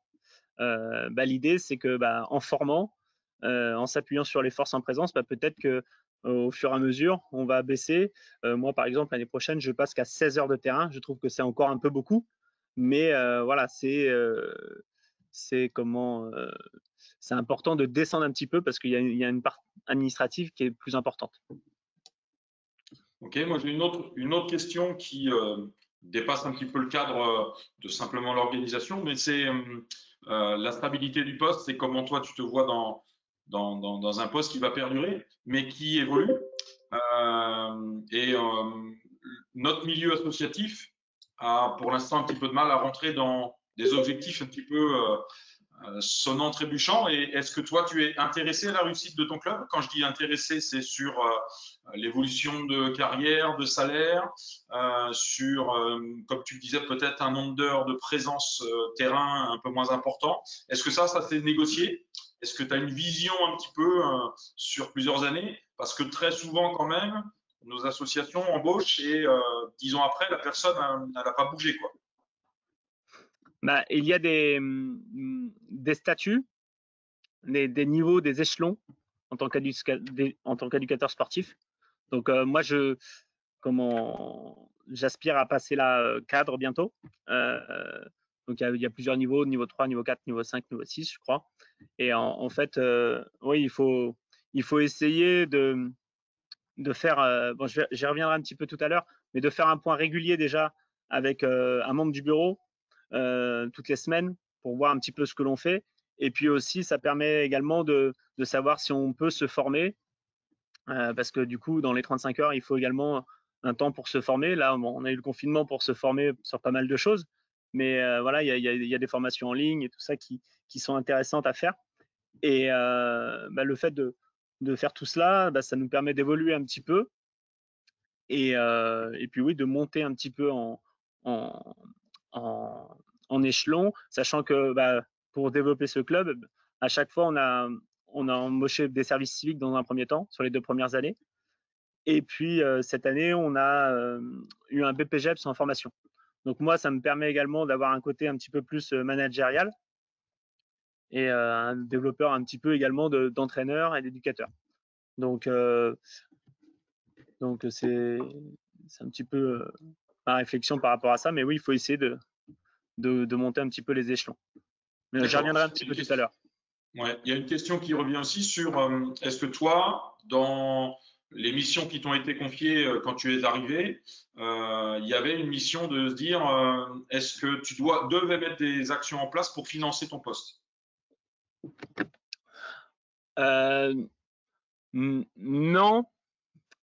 L'idée, c'est que en formant, en s'appuyant sur les forces en présence, peut-être que au fur et à mesure, on va baisser. Moi, par exemple, l'année prochaine, je passe qu'à 16 heures de terrain. Je trouve que c'est encore un peu beaucoup, mais voilà, c'est comment c'est important de descendre un petit peu parce qu'il y a une part administrative qui est plus importante. Ok, moi j'ai une autre question qui dépasse un petit peu le cadre de simplement l'organisation, mais c'est la stabilité du poste, c'est comment toi tu te vois dans un poste qui va perdurer, mais qui évolue. Et notre milieu associatif a pour l'instant un petit peu de mal à rentrer dans des objectifs un petit peu sonnant, trébuchant. Et est-ce que toi, tu es intéressé à la réussite de ton club? Quand je dis intéressé, c'est sur l'évolution de carrière, de salaire, sur, comme tu le disais, peut-être un nombre d'heures de présence terrain un peu moins important. Est-ce que ça s'est négocié? Est-ce que tu as une vision un petit peu sur plusieurs années? Parce que très souvent, quand même, nos associations embauchent et 10 ans après, la personne n'a pas bougé, quoi. Il y a des statuts, des niveaux, des échelons en tant qu'éducateur sportif. Donc moi, j'aspire à passer là cadre bientôt. Donc il y a plusieurs niveaux, niveau 3, niveau 4, niveau 5, niveau 6, je crois. Et en fait, oui, il faut essayer de faire, bon, j'y reviendrai un petit peu tout à l'heure, mais de faire un point régulier déjà avec un membre du bureau toutes les semaines pour voir un petit peu ce que l'on fait. Et puis aussi, ça permet également de savoir si on peut se former, parce que du coup, dans les 35 heures, il faut également un temps pour se former. Là, bon, on a eu le confinement pour se former sur pas mal de choses, mais voilà, il y a des formations en ligne et tout ça qui sont intéressantes à faire. Et le fait de faire tout cela, ça nous permet d'évoluer un petit peu et puis oui, de monter un petit peu en, en, en échelon, sachant que pour développer ce club, à chaque fois, on a embauché des services civiques dans un premier temps, sur les 2 premières années. Et puis cette année, on a eu un BPGEPS en formation. Donc moi, ça me permet également d'avoir un côté un petit peu plus managérial et un développeur un petit peu également d'entraîneur et d'éducateur. Donc c'est un petit peu ma réflexion par rapport à ça. Mais oui, il faut essayer de monter un petit peu les échelons. J'y D'accord. reviendrai un petit peu tout à l'heure. Ouais. Il y a une question qui revient aussi sur est-ce que toi, dans les missions qui t'ont été confiées quand tu es arrivé, il y avait une mission de se dire est-ce que tu devais mettre des actions en place pour financer ton poste? Non,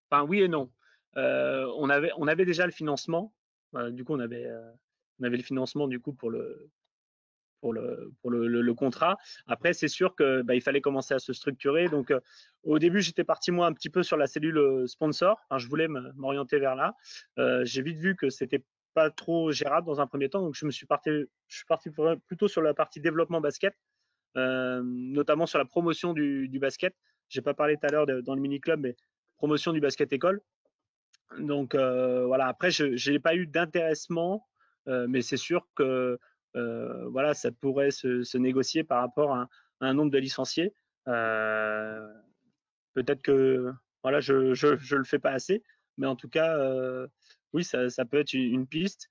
enfin oui et non. on avait déjà le financement. Du coup, on avait le financement du coup pour le contrat. Après, c'est sûr que il fallait commencer à se structurer. Donc, au début, j'étais parti moi un petit peu sur la cellule sponsor. Enfin, je voulais m'orienter vers là. J'ai vite vu que c'était pas trop gérable dans un premier temps, donc je suis parti plutôt sur la partie développement basket, notamment sur la promotion du basket. J'ai pas parlé tout à l'heure dans le mini club, mais promotion du basket école. Donc voilà, après, je n'ai pas eu d'intéressement, mais c'est sûr que voilà, ça pourrait se négocier par rapport à un nombre de licenciés. Euh, Peut-être que voilà, je le fais pas assez, mais en tout cas, oui, ça peut être une piste,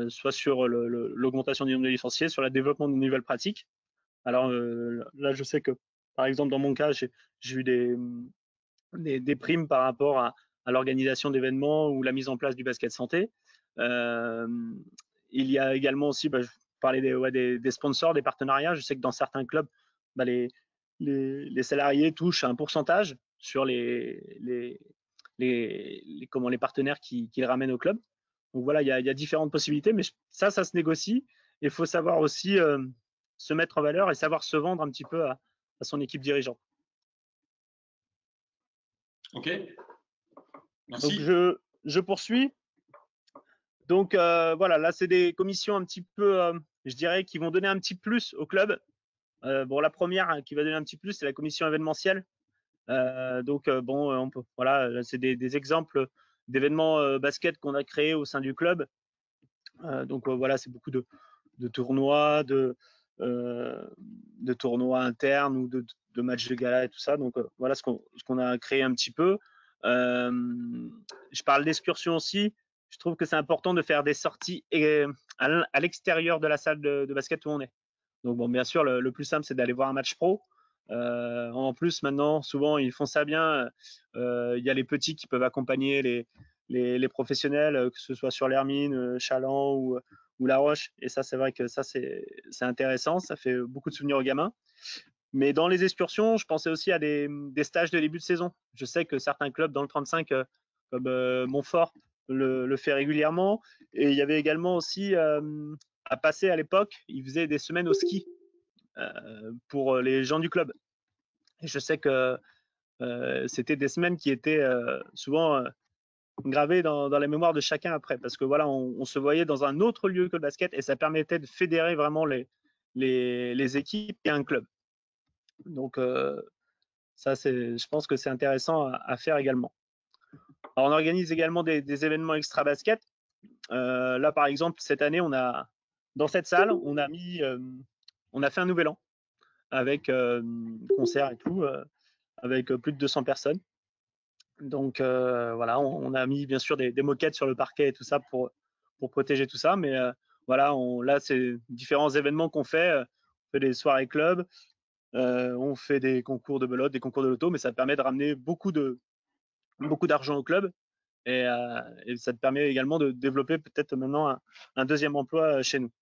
soit sur l'augmentation du nombre de licenciés, sur le développement de nouvelles pratiques. Alors là, je sais que par exemple, dans mon cas, j'ai eu des primes par rapport à l'organisation d'événements ou la mise en place du basket santé. Euh, il y a également aussi, je parlais des sponsors, des partenariats. Je sais que dans certains clubs, les salariés touchent un pourcentage sur les partenaires qu'ils ramènent au club. Donc voilà, il y a différentes possibilités, mais ça se négocie. Il faut savoir aussi se mettre en valeur et savoir se vendre un petit peu à son équipe dirigeante. Ok, Donc merci. je poursuis. Donc voilà, là c'est des commissions un petit peu, je dirais, qui vont donner un petit plus au club. Bon, la première qui va donner un petit plus, c'est la commission événementielle. Donc bon, voilà, c'est des exemples d'événements basket qu'on a créés au sein du club. Donc voilà, c'est beaucoup de tournois, de tournois internes ou de matchs de gala et tout ça. Donc voilà ce qu'on a créé un petit peu. Je parle d'excursion aussi. Je trouve que c'est important de faire des sorties à l'extérieur de la salle de basket où on est. Donc bon, bien sûr, le plus simple, c'est d'aller voir un match pro. En plus, maintenant, souvent, ils font ça bien. Il y a les petits qui peuvent accompagner les professionnels, que ce soit sur l'Hermine, Chaland ou La Roche. Et ça, c'est vrai que ça, c'est intéressant. Ça fait beaucoup de souvenirs aux gamins. Mais dans les excursions, je pensais aussi à des stages de début de saison. Je sais que certains clubs dans le 35, comme Montfort, le fait régulièrement. Et il y avait également aussi à passer à l'époque, ils faisaient des semaines au ski pour les gens du club. Et je sais que c'était des semaines qui étaient souvent gravées dans la mémoire de chacun après, parce que voilà, on se voyait dans un autre lieu que le basket et ça permettait de fédérer vraiment les équipes et un club. Donc ça, je pense que c'est intéressant à faire également. Alors, on organise également des événements extra basket. Là, par exemple, cette année, dans cette salle, on a fait un nouvel an avec concert et tout, avec plus de 200 personnes. Donc voilà, on a mis bien sûr des moquettes sur le parquet et tout ça pour protéger tout ça. Mais voilà, là, c'est différents événements qu'on fait. On fait des soirées clubs, on fait des concours de belote, des concours de loto, mais ça permet de ramener beaucoup d'argent au club. Et ça te permet également de développer peut-être maintenant un deuxième emploi chez nous.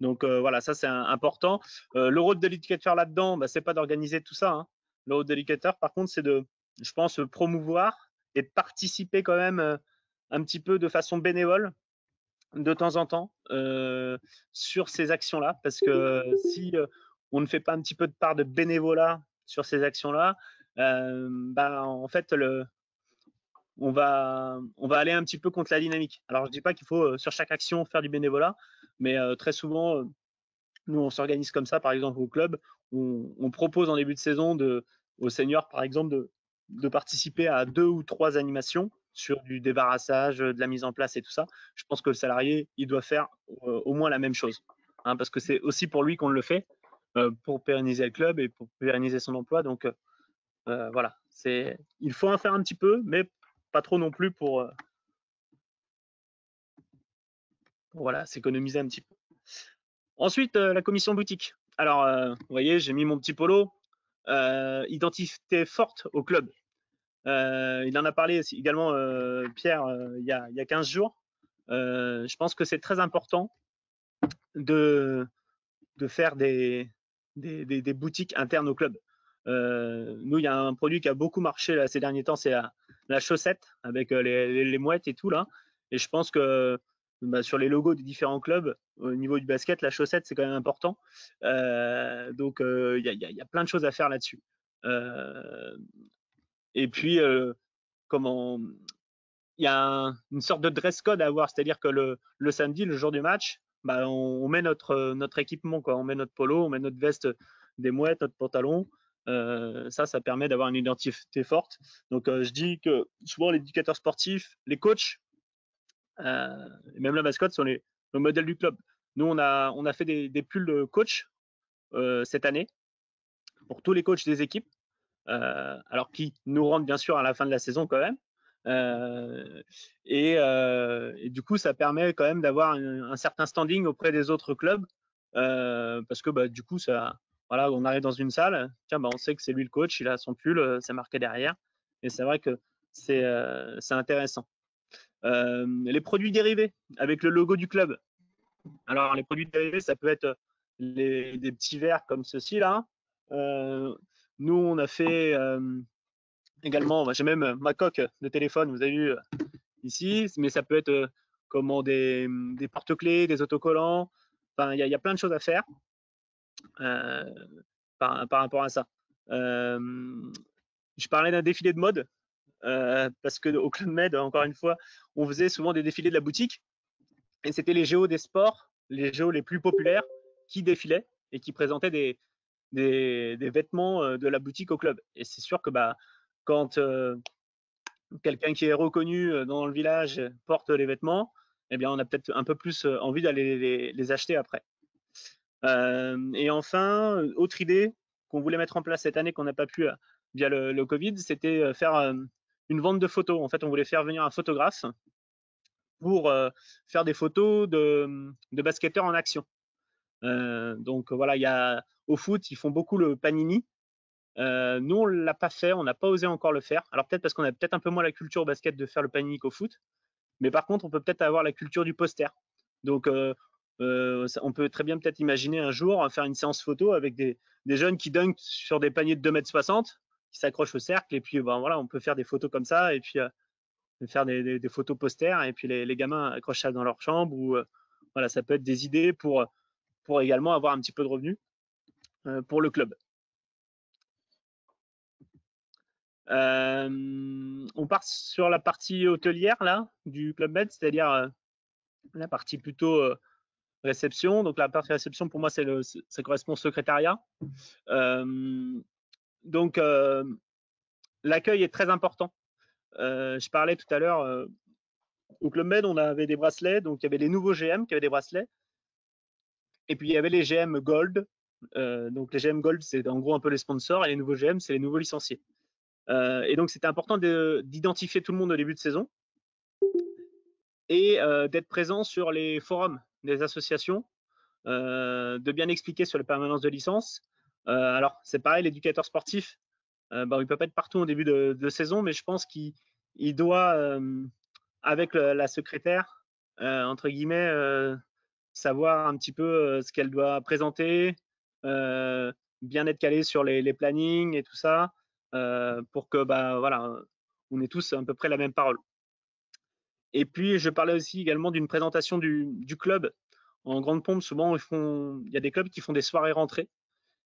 Donc voilà, ça c'est important. Le rôle de l'éducateur là-dedans, c'est pas d'organiser tout ça, hein. Le rôle de l'éducateur, par contre, c'est de, je pense, promouvoir et de participer quand même un petit peu de façon bénévole de temps en temps sur ces actions-là, parce que si on ne fait pas un petit peu de part de bénévolat sur ces actions-là, en fait, on va aller un petit peu contre la dynamique. Alors, je dis pas qu'il faut sur chaque action faire du bénévolat, mais très souvent, nous, on s'organise comme ça, par exemple, au club. On propose en début de saison aux seniors, par exemple, de participer à 2 ou 3 animations sur du débarrassage, de la mise en place et tout ça. Je pense que le salarié, il doit faire au moins la même chose, hein, parce que c'est aussi pour lui qu'on le fait, pour pérenniser le club et pour pérenniser son emploi. Donc, voilà, il faut en faire un petit peu, mais pas trop non plus pour voilà, s'économiser un petit peu. Ensuite, la commission boutique. Alors, vous voyez, j'ai mis mon petit polo. Identité forte au club. Il en a parlé également, Pierre, il y a 15 jours. Je pense que c'est très important de faire des boutiques internes au club. Nous, il y a un produit qui a beaucoup marché là, ces derniers temps, c'est la chaussette avec les mouettes et tout là. Et je pense que sur les logos des différents clubs, au niveau du basket, la chaussette, c'est quand même important. Donc, il y a plein de choses à faire là-dessus. Et puis, comment il y a une sorte de dress code à avoir, c'est-à-dire que le samedi, le jour du match, on met notre équipement, quoi. On met notre polo, on met notre veste des mouettes, notre pantalon. Ça permet d'avoir une identité forte. Donc, je dis que souvent, l'éducateur sportif, les coachs, et même la mascotte sont le modèle du club. Nous, on a fait des pulls de coach cette année pour tous les coachs des équipes, alors qui nous rendent bien sûr à la fin de la saison quand même. Et du coup, ça permet quand même d'avoir un certain standing auprès des autres clubs, parce que du coup, voilà, on arrive dans une salle, tiens, on sait que c'est lui le coach, il a son pull, c'est marqué derrière, et c'est vrai que c'est intéressant. Les produits dérivés avec le logo du club. Alors, les produits dérivés, ça peut être des petits verres comme ceci là. Nous, on a fait également, j'ai même ma coque de téléphone, vous avez vu ici, mais ça peut être comment des porte-clés, des autocollants. Enfin, il y a plein de choses à faire euh, par rapport à ça. Je parlais d'un défilé de mode parce que au Club Med, encore une fois, on faisait souvent des défilés de la boutique et c'était les géos des sports, les géos les plus populaires qui défilaient et qui présentaient des vêtements de la boutique au club. Et c'est sûr que quand quelqu'un qui est reconnu dans le village porte les vêtements, eh bien, on a peut-être un peu plus envie d'aller les acheter après. Et enfin, autre idée qu'on voulait mettre en place cette année qu'on n'a pas pu via le Covid, c'était faire une vente de photos. En fait, on voulait faire venir un photographe pour faire des photos de basketteurs en action. Donc voilà, au foot, ils font beaucoup le panini. Nous, on ne l'a pas fait, on n'a pas osé encore le faire. Alors peut-être parce qu'on a peut-être un peu moins la culture au basket de faire le panini qu'au foot. Mais par contre, on peut peut-être avoir la culture du poster. Donc, on peut très bien peut-être imaginer un jour faire une séance photo avec des jeunes qui dunkent sur des paniers de 2,60 m, qui s'accrochent au cercle. Et puis, voilà, on peut faire des photos comme ça et puis faire des photos posters. Et puis, les gamins accrochent ça dans leur chambre. Ou voilà, ça peut être des idées pour également avoir un petit peu de revenus pour le club. On part sur la partie hôtelière là du Club Med, c'est-à-dire la partie plutôt réception. Donc la partie réception pour moi ça correspond au secrétariat. Donc l'accueil est très important. Je parlais tout à l'heure au Club Med, on avait des bracelets, donc il y avait les nouveaux GM qui avaient des bracelets, et puis il y avait les GM Gold. Donc les GM Gold, c'est en gros un peu les sponsors, et les nouveaux GM, c'est les nouveaux licenciés. Et donc c'était important d'identifier tout le monde au début de saison et d'être présent sur les forums des associations, de bien expliquer sur les permanences de licence. Alors c'est pareil, l'éducateur sportif, il ne peut pas être partout au début de saison, mais je pense qu'il doit, avec la secrétaire, entre guillemets, savoir un petit peu ce qu'elle doit présenter, bien être calé sur les plannings et tout ça, pour que voilà, on ait tous à peu près la même parole. Et puis je parlais aussi également d'une présentation du club. En grande pompe, souvent il y a des clubs qui font des soirées rentrées.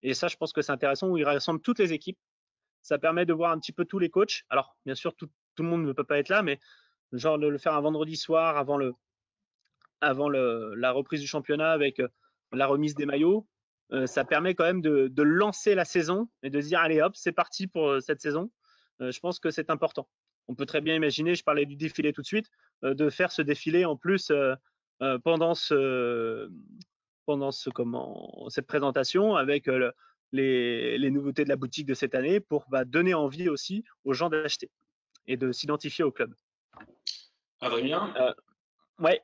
Et ça, je pense que c'est intéressant, où ils rassemblent toutes les équipes. Ça permet de voir un petit peu tous les coachs. Alors, bien sûr, tout le monde ne peut pas être là, mais genre de le faire un vendredi soir avant la reprise du championnat avec la remise des maillots, ça permet quand même de lancer la saison et de se dire allez hop, c'est parti pour cette saison. Je pense que c'est important. On peut très bien imaginer, je parlais du défilé tout de suite, de faire ce défilé en plus pendant cette présentation avec les nouveautés de la boutique de cette année pour donner envie aussi aux gens d'acheter et de s'identifier au club. Adrien, ouais.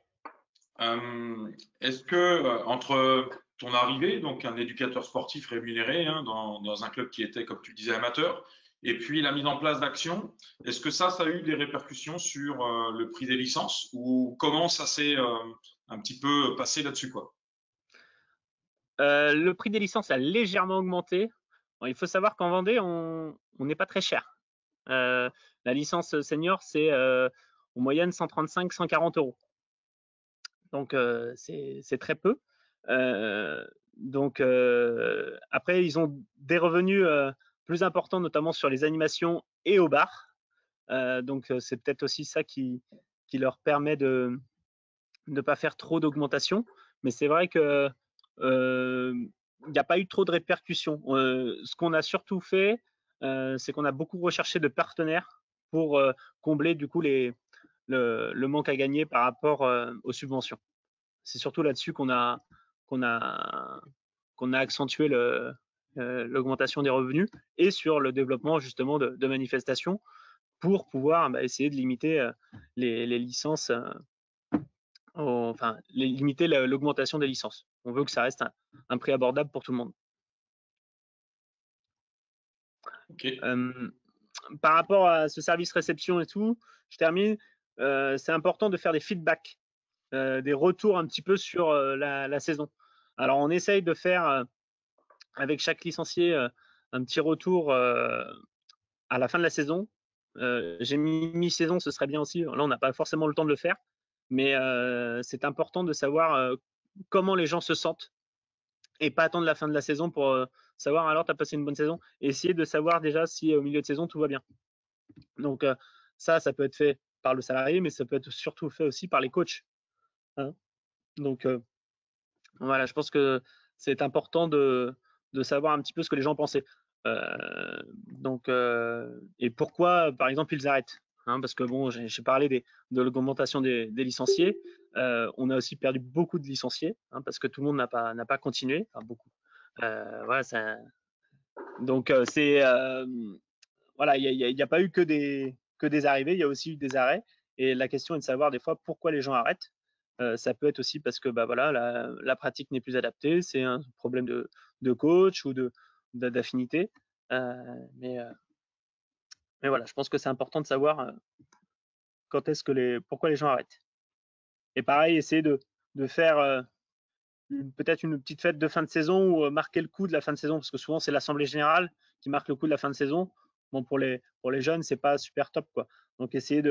Est-ce que entre ton arrivée, donc un éducateur sportif rémunéré dans un club qui était, comme tu le disais, amateur, et puis la mise en place d'actions, est-ce que ça a eu des répercussions sur le prix des licences, ou comment ça s'est un petit peu passé là-dessus, quoi? Le prix des licences a légèrement augmenté. Bon, il faut savoir qu'en Vendée, on n'est pas très cher. La licence senior, c'est en moyenne 135-140 €. Donc c'est très peu. Donc après, ils ont des revenus plus importants, notamment sur les animations et au bar. Donc c'est peut-être aussi ça qui leur permet de ne pas faire trop d'augmentation. Mais c'est vrai que il n'y a pas eu trop de répercussions. Ce qu'on a surtout fait, c'est qu'on a beaucoup recherché de partenaires pour combler du coup le manque à gagner par rapport aux subventions. C'est surtout là-dessus qu'on a, qu'on a accentué l'augmentation des revenus et sur le développement justement de manifestations pour pouvoir essayer de limiter les licences, enfin limiter l'augmentation des licences. On veut que ça reste un prix abordable pour tout le monde. Ok. Par rapport à ce service réception et tout, je termine. C'est important de faire des feedbacks, des retours un petit peu sur la saison. Alors on essaye de faire avec chaque licencié un petit retour à la fin de la saison. J'ai mis mi-saison, ce serait bien aussi. Là, on n'a pas forcément le temps de le faire, mais c'est important de savoir comment les gens se sentent et pas attendre la fin de la saison pour savoir alors tu as passé une bonne saison et essayer de savoir déjà si au milieu de saison tout va bien. Donc ça peut être fait par le salarié, mais ça peut être surtout fait aussi par les coachs. Hein. Donc voilà, je pense que c'est important de savoir un petit peu ce que les gens pensaient. Donc, et pourquoi, par exemple, ils arrêtent. Hein, parce que bon, j'ai parlé de l'augmentation des licenciés. On a aussi perdu beaucoup de licenciés hein, parce que tout le monde n'a pas continué. Enfin, beaucoup. Voilà, ça, donc c'est voilà, il n'y a pas eu que des arrivées, il y a aussi eu des arrêts. Et la question est de savoir des fois pourquoi les gens arrêtent. Ça peut être aussi parce que bah, voilà, la pratique n'est plus adaptée, c'est un problème de coach ou d'affinité. Mais voilà, je pense que c'est important de savoir pourquoi les gens arrêtent. Et pareil, essayer de faire peut-être une petite fête de fin de saison ou marquer le coup de la fin de saison, parce que souvent c'est l'assemblée générale qui marque le coup de la fin de saison. Bon, pour les jeunes, c'est pas super top, quoi. Donc essayer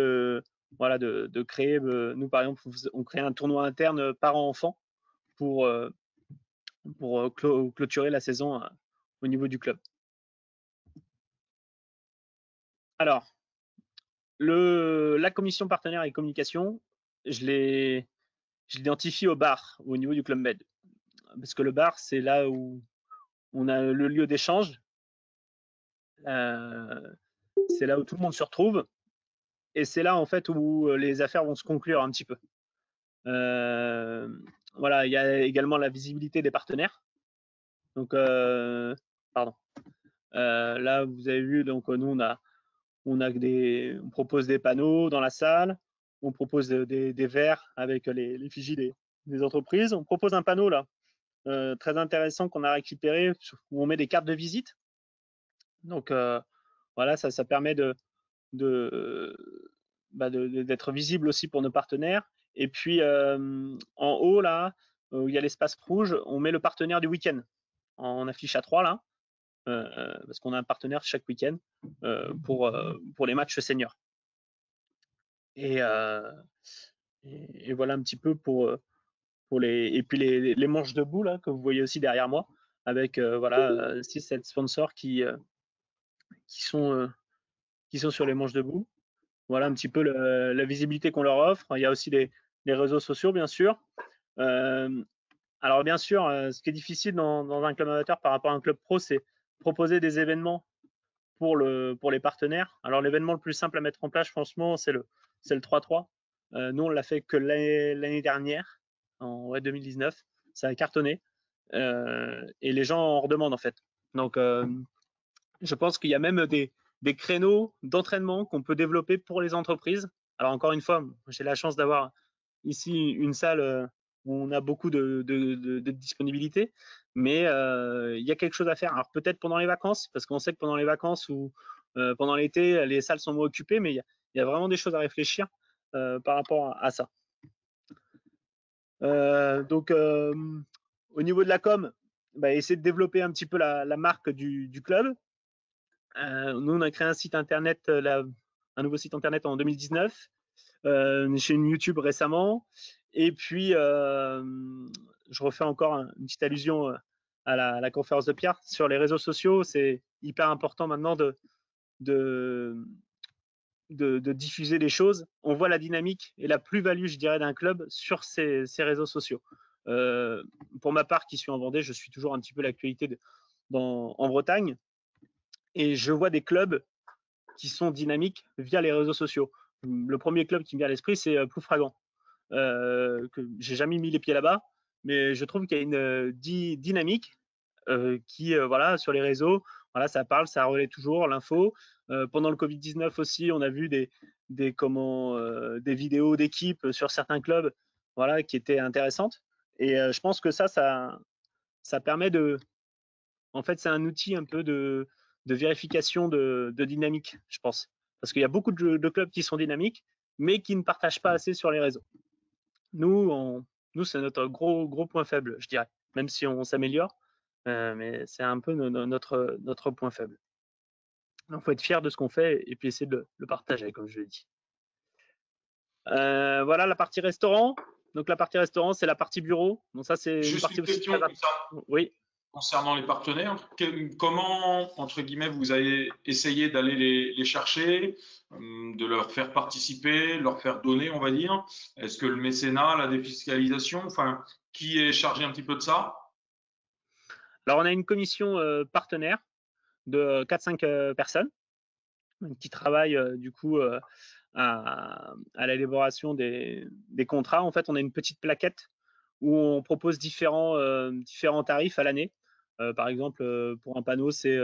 voilà, de créer, nous par exemple, on crée un tournoi interne parents-enfants pour clôturer la saison au niveau du club. Alors, la commission partenaire et communication, je l'identifie au bar, au niveau du Club Med. Parce que le bar, c'est là où on a le lieu d'échange. C'est là où tout le monde se retrouve. Et c'est là, en fait, où les affaires vont se conclure un petit peu. Voilà, il y a également la visibilité des partenaires. Donc, pardon. Là, vous avez vu, donc nous, on propose des panneaux dans la salle, on propose des verres avec les fichiers des entreprises. On propose un panneau là, très intéressant qu'on a récupéré où on met des cartes de visite. Donc voilà, ça permet d'être visible aussi pour nos partenaires. Et puis en haut là, où il y a l'espace rouge, on met le partenaire du week-end en affiche à 3 là. Parce qu'on a un partenaire chaque week-end pour les matchs seniors. Et voilà un petit peu pour et puis les manches debout là que vous voyez aussi derrière moi avec voilà 6-7 sponsors qui sont sur les manches debout. Voilà un petit peu la visibilité qu'on leur offre. Il y a aussi les réseaux sociaux bien sûr. Alors bien sûr, ce qui est difficile dans un club amateur par rapport à un club pro, c'est proposer des événements pour les partenaires. Alors l'événement le plus simple à mettre en place, franchement, c'est le 3-3. Nous, on l'a fait que l'année dernière, en 2019. Ça a cartonné. Et les gens en redemandent en fait. Donc, je pense qu'il y a même des créneaux d'entraînement qu'on peut développer pour les entreprises. Alors encore une fois, j'ai la chance d'avoir ici une salle où on a beaucoup de disponibilité, mais il y a quelque chose à faire. Alors peut-être pendant les vacances, parce qu'on sait que pendant les vacances ou pendant l'été, les salles sont moins occupées, mais il y a vraiment des choses à réfléchir par rapport à ça. Donc au niveau de la com, essayer de développer un petit peu la marque du club. Nous, on a créé un site internet, un nouveau site internet en 2019. Une chaîne YouTube récemment. Et puis, je refais encore une petite allusion à la conférence de Pierre sur les réseaux sociaux. C'est hyper important maintenant de, de diffuser les choses. On voit la dynamique et la plus-value, je dirais, d'un club sur ces réseaux sociaux. Pour ma part, qui suis en Vendée, je suis toujours un petit peu l'actualité en Bretagne et je vois des clubs qui sont dynamiques via les réseaux sociaux. Le premier club qui me vient à l'esprit, c'est Ploufragan. Que j'ai jamais mis les pieds là-bas, mais je trouve qu'il y a une dynamique qui, voilà, sur les réseaux, voilà, ça parle, ça relaie toujours l'info. Pendant le Covid-19 aussi, on a vu des vidéos d'équipes sur certains clubs, voilà, qui étaient intéressantes. Et je pense que ça permet en fait, c'est un outil un peu de vérification de dynamique, je pense. Parce qu'il y a beaucoup de clubs qui sont dynamiques, mais qui ne partagent pas assez sur les réseaux. Nous, c'est notre gros point faible, je dirais. Même si on s'améliore, mais c'est un peu notre point faible. Il faut être fier de ce qu'on fait et puis essayer de le partager, comme je l'ai dit. Voilà la partie restaurant. Donc la partie restaurant, c'est la partie bureau. Donc ça, c'est une Juste partie une aussi question très importante. Oui. concernant les partenaires. Comment, entre guillemets, vous avez essayé d'aller les chercher, de leur faire participer, leur faire donner, on va dire? Est-ce que le mécénat, la défiscalisation, enfin, qui est chargé un petit peu de ça? Alors on a une commission partenaire de 4-5 personnes qui travaillent du coup à l'élaboration des contrats. En fait, on a une petite plaquette où on propose différents tarifs à l'année. Par exemple, pour un panneau, c'est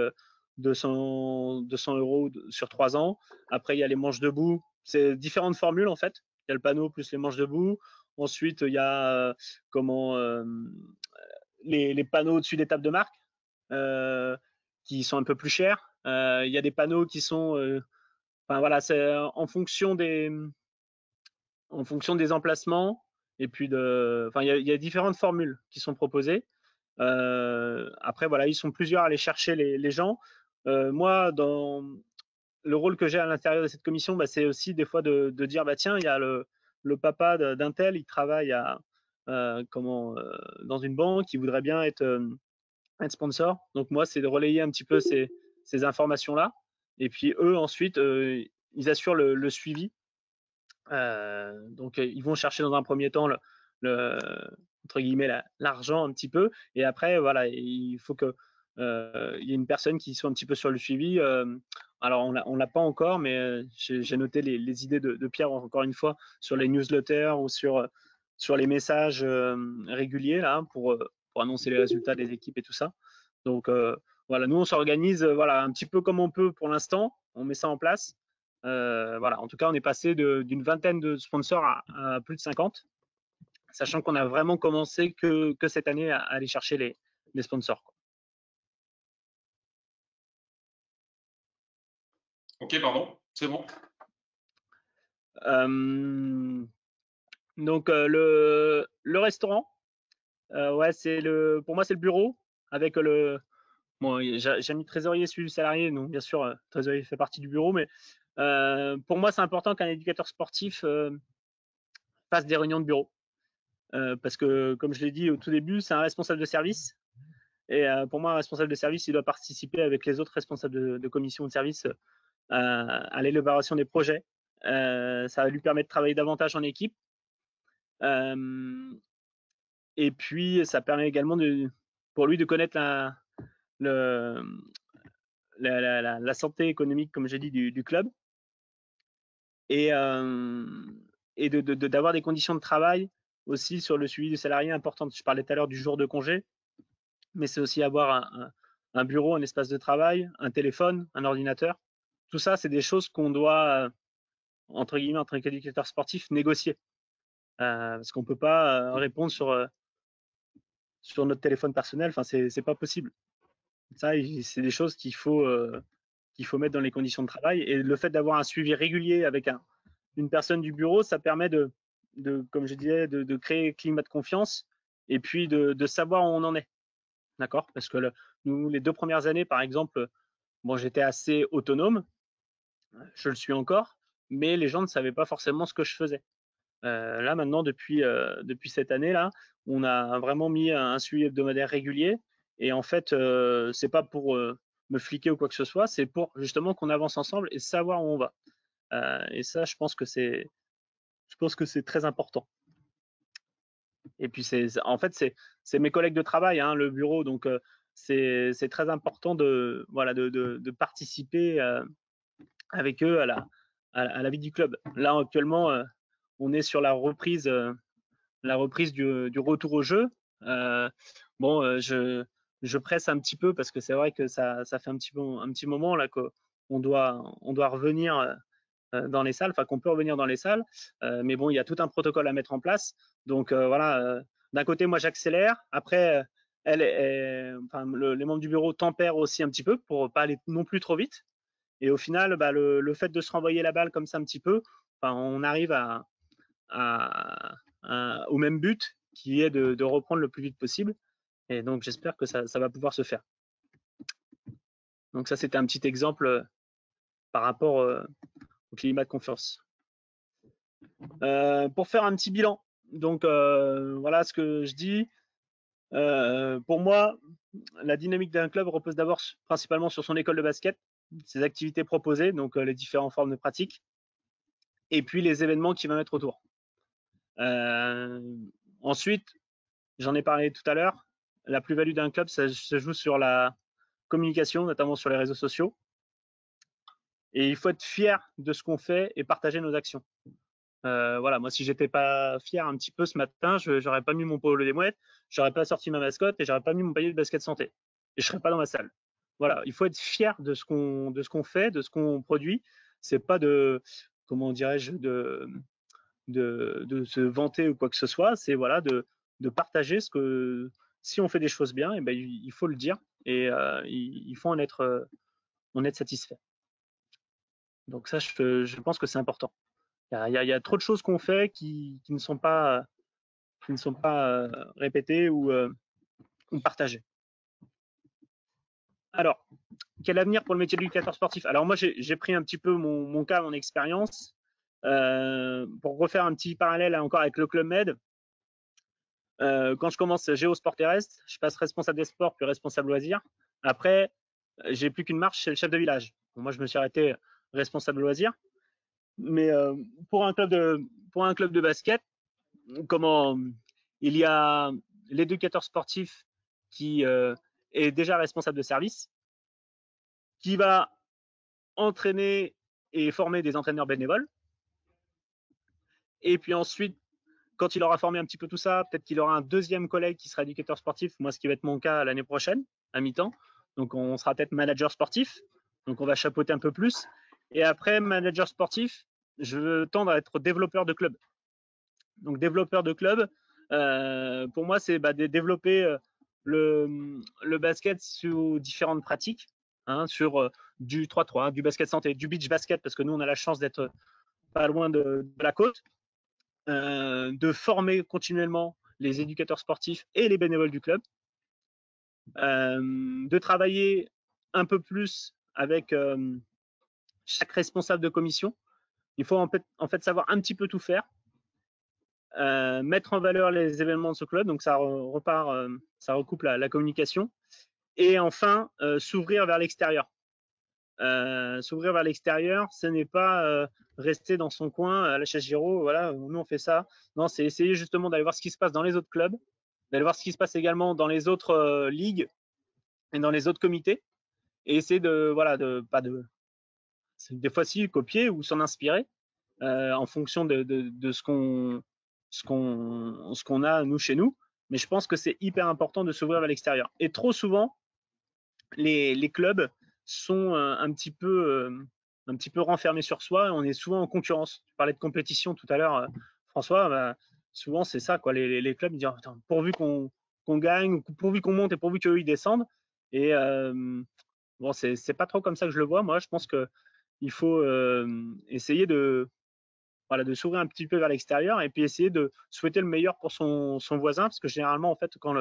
200 euros sur 3 ans. Après, il y a les manches debout. C'est différentes formules en fait. Il y a le panneau plus les manches debout. Ensuite, il y a comment les panneaux au-dessus des tables de marque euh, qui sont un peu plus chers. Il y a des panneaux qui sont, enfin voilà, c'est en fonction des emplacements et puis enfin il y a différentes formules qui sont proposées. Après voilà, ils sont plusieurs à aller chercher les gens. Moi, dans le rôle que j'ai à l'intérieur de cette commission, bah, c'est aussi des fois de dire bah tiens, il y a le papa d'un tel, il travaille dans une banque, il voudrait bien être sponsor. Donc moi, c'est de relayer un petit peu ces informations-là. Et puis eux, ensuite, ils assurent le suivi. Donc ils vont chercher dans un premier temps le entre guillemets l'argent un petit peu. Et après, voilà, il faut que il y ait une personne qui soit un petit peu sur le suivi. Alors on l'a pas encore, mais j'ai noté les idées de Pierre encore une fois sur les newsletters ou sur les messages réguliers là pour annoncer les résultats des équipes et tout ça. Donc voilà, nous on s'organise voilà un petit peu comme on peut pour l'instant. On met ça en place. Voilà, en tout cas, on est passé d'une vingtaine de sponsors à plus de 50, sachant qu'on a vraiment commencé que cette année à aller chercher les sponsors. Ok, pardon, c'est bon. Donc le restaurant, ouais, pour moi c'est le bureau avec bon, j'ai mis trésorier suivi salarié, donc bien sûr trésorier fait partie du bureau, mais pour moi c'est important qu'un éducateur sportif fasse des réunions de bureau, parce que comme je l'ai dit au tout début, c'est un responsable de service. Et pour moi, un responsable de service, il doit participer avec les autres responsables de commission de service à l'élaboration des projets. Ça va lui permettre de travailler davantage en équipe. Et puis, ça permet également pour lui de connaître le, la santé économique, comme j'ai dit, du club. Et, d'avoir des conditions de travail aussi sur le suivi du salarié importantes. Je parlais tout à l'heure du jour de congé, mais c'est aussi avoir un bureau, un espace de travail, un téléphone, un ordinateur. Tout ça, c'est des choses qu'on doit, entre guillemets, en tant qu'éducateur sportif, négocier. Parce qu'on ne peut pas répondre sur notre téléphone personnel. Enfin, c'est pas possible. Ça, c'est des choses qu'il faut mettre dans les conditions de travail. Et le fait d'avoir un suivi régulier avec une personne du bureau, ça permet comme je disais, de créer un climat de confiance et puis de savoir où on en est. D'accord. Parce que nous, les 2 premières années, par exemple, bon, j'étais assez autonome, je le suis encore, mais les gens ne savaient pas forcément ce que je faisais. Là maintenant depuis cette année-là, on a vraiment mis un suivi hebdomadaire régulier et en fait, c'est pas pour, me fliquer ou quoi que ce soit, c'est pour justement qu'on avance ensemble et savoir où on va. Et ça, je pense que c'est très important. Et puis en fait, c'est mes collègues de travail, hein, le bureau, donc c'est très important de voilà de participer avec eux à la vie du club. Là actuellement, on est sur la reprise du retour au jeu. Euh, bon, je presse un petit peu parce que c'est vrai que ça fait un petit moment là on doit revenir dans les salles, enfin qu'on peut revenir dans les salles, mais bon, il y a tout un protocole à mettre en place. Donc voilà, d'un côté, moi j'accélère, après, enfin, les membres du bureau tempèrent aussi un petit peu pour pas aller non plus trop vite. Et au final, bah, le fait de se renvoyer la balle comme ça un petit peu, enfin, on arrive au même but qui est de reprendre le plus vite possible. Et donc j'espère que ça va pouvoir se faire. Donc ça, c'était un petit exemple par rapport au climat de confiance. Pour faire un petit bilan, donc voilà ce que je dis. Pour moi, la dynamique d'un club repose d'abord principalement sur son école de basket, ses activités proposées, donc les différentes formes de pratique, et puis les événements qu'il va mettre autour. Ensuite, j'en ai parlé tout à l'heure, la plus-value d'un club, ça se joue sur la communication, notamment sur les réseaux sociaux. Et il faut être fier de ce qu'on fait et partager nos actions. Voilà, moi si j'étais pas fier un petit peu ce matin, j'aurais pas mis mon polo des mouettes, j'aurais pas sorti ma mascotte et j'aurais pas mis mon panier de basket santé. Et je serais pas dans ma salle. Voilà, il faut être fier de ce qu'on fait, de ce qu'on produit. C'est pas de comment dirais-je de se vanter ou quoi que ce soit. C'est voilà de partager ce que si on fait des choses bien, et ben il faut le dire et il faut en être satisfait. Donc ça, je pense que c'est important. Il y a trop de choses qu'on fait qui ne sont pas répétées ou partagées. Alors, quel avenir pour le métier d'éducateur sportif? Alors moi, j'ai pris un petit peu mon cas, mon expérience, pour refaire un petit parallèle encore avec le Club Med. Quand je commence Géo Sport Terrestre, je passe responsable des sports puis responsable loisirs. Après, j'ai plus qu'une marche chez le chef de village. Bon, moi, je me suis arrêté responsable loisirs. Mais pour un club de basket, comment il y a l'éducateur sportif qui est déjà responsable de service, qui va entraîner et former des entraîneurs bénévoles. Et puis ensuite, quand il aura formé un petit peu tout ça, peut-être qu'il aura un deuxième collègue qui sera éducateur sportif, moi ce qui va être mon cas l'année prochaine, à mi-temps. Donc on sera peut-être manager sportif, donc on va chapeauter un peu plus. Et après, manager sportif, je veux tendre à être développeur de club. Donc développeur de club, pour moi, c'est de développer le basket sur différentes pratiques, hein, sur du 3-3, du basket santé, du beach basket, parce que nous, on a la chance d'être pas loin de la côte, de former continuellement les éducateurs sportifs et les bénévoles du club, de travailler un peu plus avec chaque responsable de commission. Il faut en fait savoir un petit peu tout faire, mettre en valeur les événements de ce club, donc ça repart, ça recoupe la communication, et enfin s'ouvrir vers l'extérieur. S'ouvrir vers l'extérieur, ce n'est pas rester dans son coin à la chaise Giraud, voilà, nous on fait ça. Non, c'est essayer justement d'aller voir ce qui se passe dans les autres clubs, d'aller voir ce qui se passe également dans les autres ligues et dans les autres comités, et essayer de voilà pas de des fois si copier ou s'en inspirer en fonction de ce qu'on a nous chez nous. Mais je pense que c'est hyper important de s'ouvrir vers l'extérieur. Et trop souvent, les clubs sont un petit peu renfermés sur soi. On est souvent en concurrence. Tu parlais de compétition tout à l'heure, François. Bah, souvent, c'est ça, quoi. Les clubs, ils disent pourvu qu'on gagne, pourvu qu'on monte et pourvu qu'eux, ils descendent. Et bon, c'est pas trop comme ça que je le vois. Moi, je pense qu'il faut essayer voilà, de s'ouvrir un petit peu vers l'extérieur et puis essayer de souhaiter le meilleur pour son voisin. Parce que généralement, en fait, quand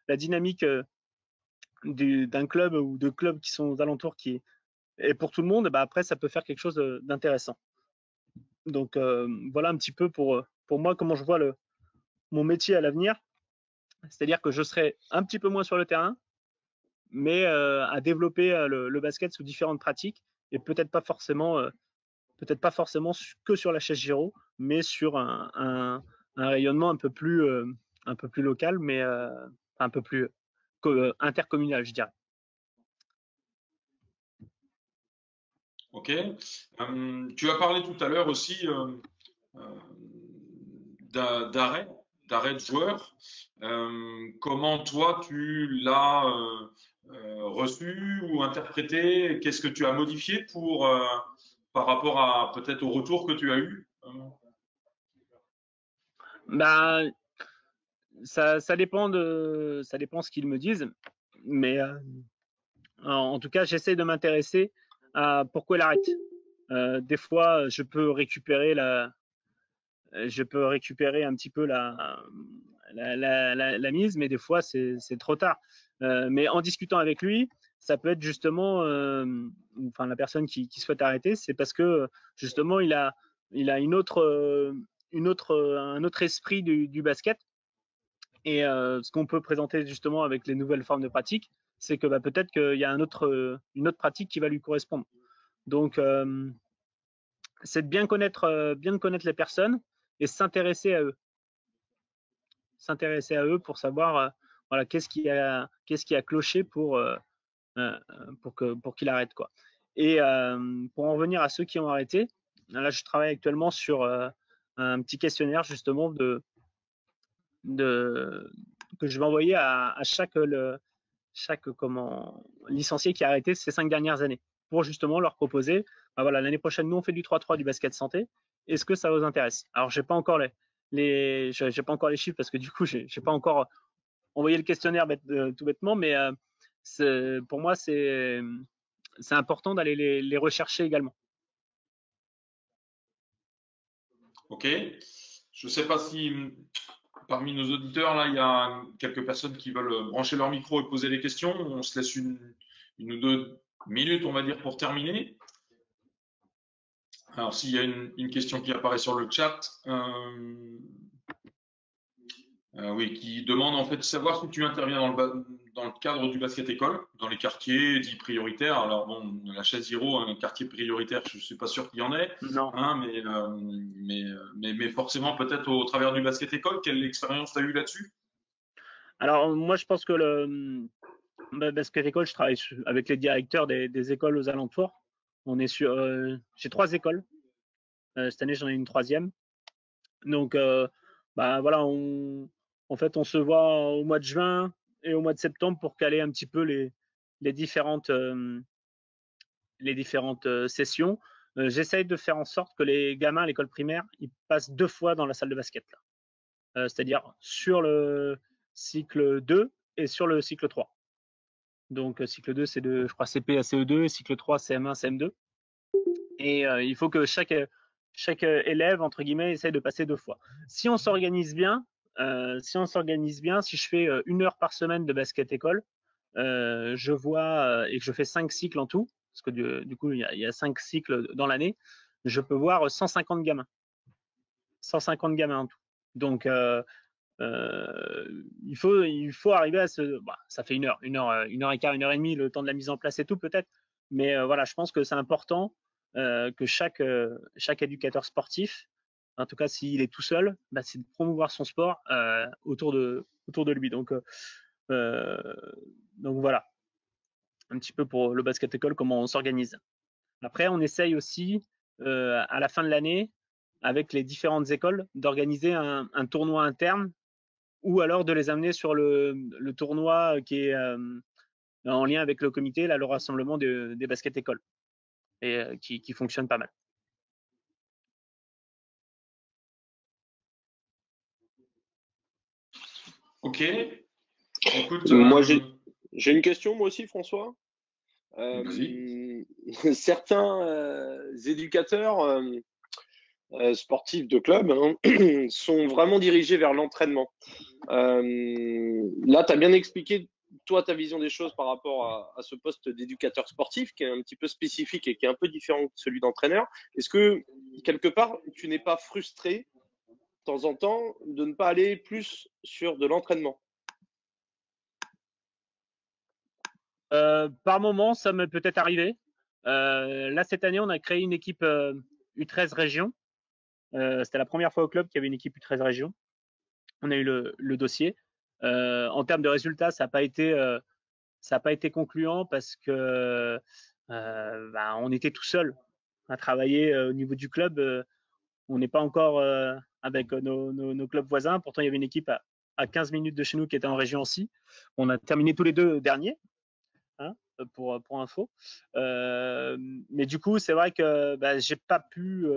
la dynamique d'un club ou de clubs qui sont aux alentours qui est Et pour tout le monde, bah, après, ça peut faire quelque chose d'intéressant. Donc, voilà un petit peu pour moi comment je vois mon métier à l'avenir. C'est-à-dire que je serai un petit peu moins sur le terrain, mais à développer le basket sous différentes pratiques et peut-être pas forcément que sur la chaise Giro, mais sur un rayonnement un peu plus local, mais un peu plus intercommunal, je dirais. Ok. Tu as parlé tout à l'heure aussi d'arrêt, d'arrêt de joueur. Comment toi tu l'as reçu ou interprété? Qu'est-ce que tu as modifié pour par rapport à peut-être au retour que tu as eu? Bah, ça dépend ça dépend ce qu'ils me disent, mais en tout cas, j'essaie de m'intéresser à pourquoi il arrête. Des fois, je peux récupérer un petit peu la mise, mais des fois, c'est trop tard. Mais en discutant avec lui, ça peut être justement, enfin, la personne qui souhaite arrêter, c'est parce que justement, il a un autre esprit du basket. Et ce qu'on peut présenter justement avec les nouvelles formes de pratique, c'est que bah, peut-être qu'il y a une autre pratique qui va lui correspondre. Donc, c'est de bien connaître les personnes et s'intéresser à eux pour savoir voilà qu'est-ce qui a cloché euh, pour qu'il arrête quoi. Et pour en revenir à ceux qui ont arrêté, là je travaille actuellement sur un petit questionnaire justement de que je vais envoyer à chaque licencié qui a arrêté ces 5 dernières années pour justement leur proposer bah voilà, l'année prochaine, nous on fait du 3-3 du basket santé. Est-ce que ça vous intéresse? Alors, j'ai pas encore j'ai pas encore les chiffres parce que du coup, j'ai pas encore envoyé le questionnaire tout bêtement, mais pour moi, c'est important d'aller les rechercher également. Ok. Je ne sais pas si parmi nos auditeurs, là, il y a quelques personnes qui veulent brancher leur micro et poser des questions. On se laisse une ou deux minutes, on va dire, pour terminer. Alors, s'il y a une question qui apparaît sur le chat, oui, qui demande en fait de savoir si tu interviens dans le cadre du basket école, dans les quartiers dits prioritaires. Alors bon, la chaise Zéro, un quartier prioritaire, je suis pas sûr qu'il y en ait, Non. hein, mais forcément peut-être au travers du basket école. Quelle expérience tu as eu là-dessus? Alors, moi, je pense que basket école, je travaille avec les directeurs des écoles aux alentours. J'ai 3 écoles. Cette année, j'en ai une troisième. Donc, bah voilà, en fait, on se voit au mois de juin et au mois de septembre pour caler un petit peu les différentes, sessions. J'essaye de faire en sorte que les gamins à l'école primaire, ils passent 2 fois dans la salle de basket, là. C'est-à-dire sur le cycle 2 et sur le cycle 3. Donc, cycle 2, c'est je crois, CP à CE2, cycle 3, CM1, CM2. Et il faut que chaque élève, entre guillemets, essaye de passer 2 fois. Si on s'organise bien, si je fais 1 heure par semaine de basket école, je vois, et que je fais 5 cycles en tout, parce que du coup, il y a 5 cycles dans l'année, je peux voir 150 gamins. 150 gamins en tout. Donc, il faut arriver à bah, ça fait 1 heure, 1 heure et quart, 1 heure et demie, le temps de la mise en place et tout peut-être. Mais voilà, je pense que c'est important que chaque éducateur sportif, en tout cas s'il est tout seul, bah, c'est de promouvoir son sport autour de lui. Euh, donc voilà, un petit peu pour le basket école, comment on s'organise. Après, on essaye aussi, à la fin de l'année, avec les différentes écoles, d'organiser un tournoi interne ou alors de les amener sur le tournoi qui est en lien avec le comité, là, le rassemblement des basket écoles, et qui fonctionne pas mal. Ok. Écoute, Moi, j'ai une question, moi aussi, François. vas-y. Certains éducateurs sportifs de club hein, sont vraiment dirigés vers l'entraînement. Là, tu as bien expliqué toi, ta vision des choses par rapport à ce poste d'éducateur sportif qui est un petit peu spécifique et qui est un peu différent de celui d'entraîneur. Est-ce que, quelque part, tu n'es pas frustré de temps en temps de ne pas aller plus sur de l'entraînement? Par moment, ça m'est peut-être arrivé. Là, cette année, on a créé une équipe U13 région. C'était la première fois au club qu'il y avait une équipe U13 région. On a eu le dossier. En termes de résultats, ça n'a pas été concluant parce que on était tout seul à travailler au niveau du club. On n'est pas encore avec nos clubs voisins. Pourtant, il y avait une équipe à 15 minutes de chez nous qui était en région aussi. On a terminé tous les deux derniers, hein, pour info. Mais du coup, c'est vrai que j'ai pas pu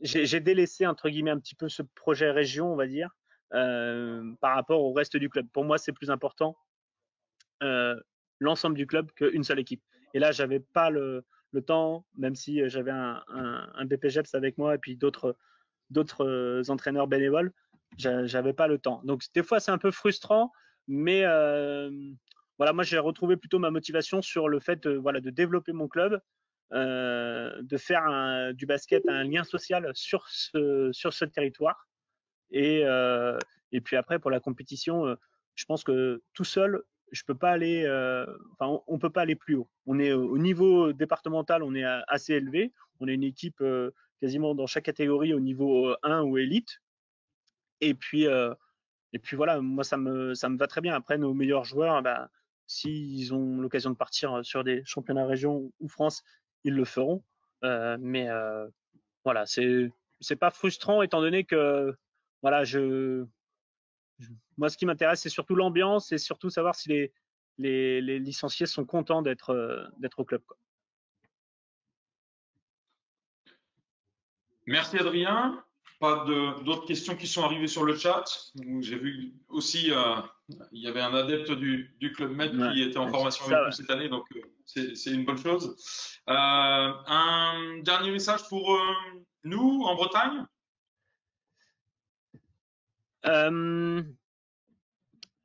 j'ai délaissé entre guillemets un petit peu ce projet région, on va dire, par rapport au reste du club. Pour moi, c'est plus important l'ensemble du club qu'une seule équipe. Et là, j'avais pas le temps, même si j'avais un BPGEPS avec moi et puis d'autres entraîneurs bénévoles, j'avais pas le temps. Donc des fois, c'est un peu frustrant, mais voilà, moi j'ai retrouvé plutôt ma motivation sur le fait de développer mon club, de faire du basket un lien social sur ce territoire. Et puis après, pour la compétition, je pense que tout seul, je peux pas aller, on peut pas aller plus haut. On est au niveau départemental, on est assez élevé. On est une équipe quasiment dans chaque catégorie au niveau 1 ou élite. Et puis voilà, moi ça me va très bien. Après, nos meilleurs joueurs, s'ils ont l'occasion de partir sur des championnats région ou France, ils le feront. Mais voilà, c'est pas frustrant étant donné que voilà, moi ce qui m'intéresse c'est surtout l'ambiance et surtout savoir si les licenciés sont contents d'être au club, quoi. Merci Adrien. Pas d'autres questions qui sont arrivées sur le chat. J'ai vu aussi, il y avait un adepte du Club Med Ouais, qui était en formation ça, avec ouais. nous cette année, donc c'est une bonne chose. Un dernier message pour nous en Bretagne? Euh,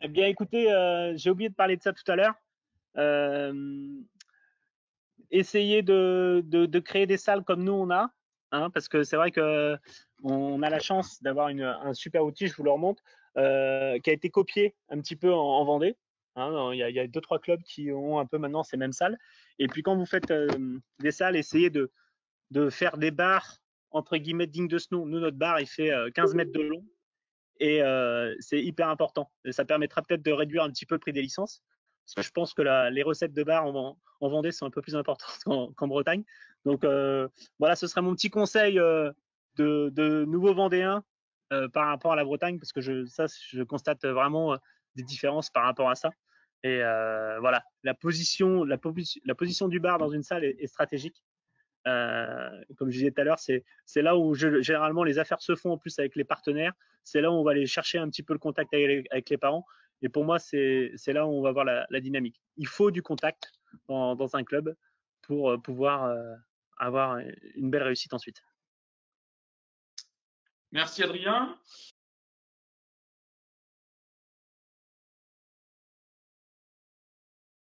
eh bien, écoutez, j'ai oublié de parler de ça tout à l'heure. Essayer de créer des salles comme nous on a, hein, parce que c'est vrai que on a la chance d'avoir un super outil, je vous le remonte, qui a été copié un petit peu en Vendée. Hein, il y a 2-3 clubs qui ont un peu maintenant ces mêmes salles. Et puis quand vous faites des salles, essayez de faire des bars entre guillemets dignes de ce nom. Nous, notre bar, il fait 15 mètres de long et c'est hyper important. Et ça permettra peut-être de réduire un petit peu le prix des licences. Parce que je pense que les recettes de bar en Vendée sont un peu plus importantes qu'en Bretagne. Donc voilà, ce serait mon petit conseil de nouveaux Vendéens par rapport à la Bretagne, parce que je constate vraiment des différences par rapport à ça. Et voilà, la position du bar dans une salle est stratégique. Comme je disais tout à l'heure, c'est là où généralement les affaires se font en plus avec les partenaires. C'est là où on va aller chercher un petit peu le contact avec les parents. Et pour moi, c'est là où on va voir la dynamique. Il faut du contact dans un club pour pouvoir avoir une belle réussite ensuite. Merci Adrien.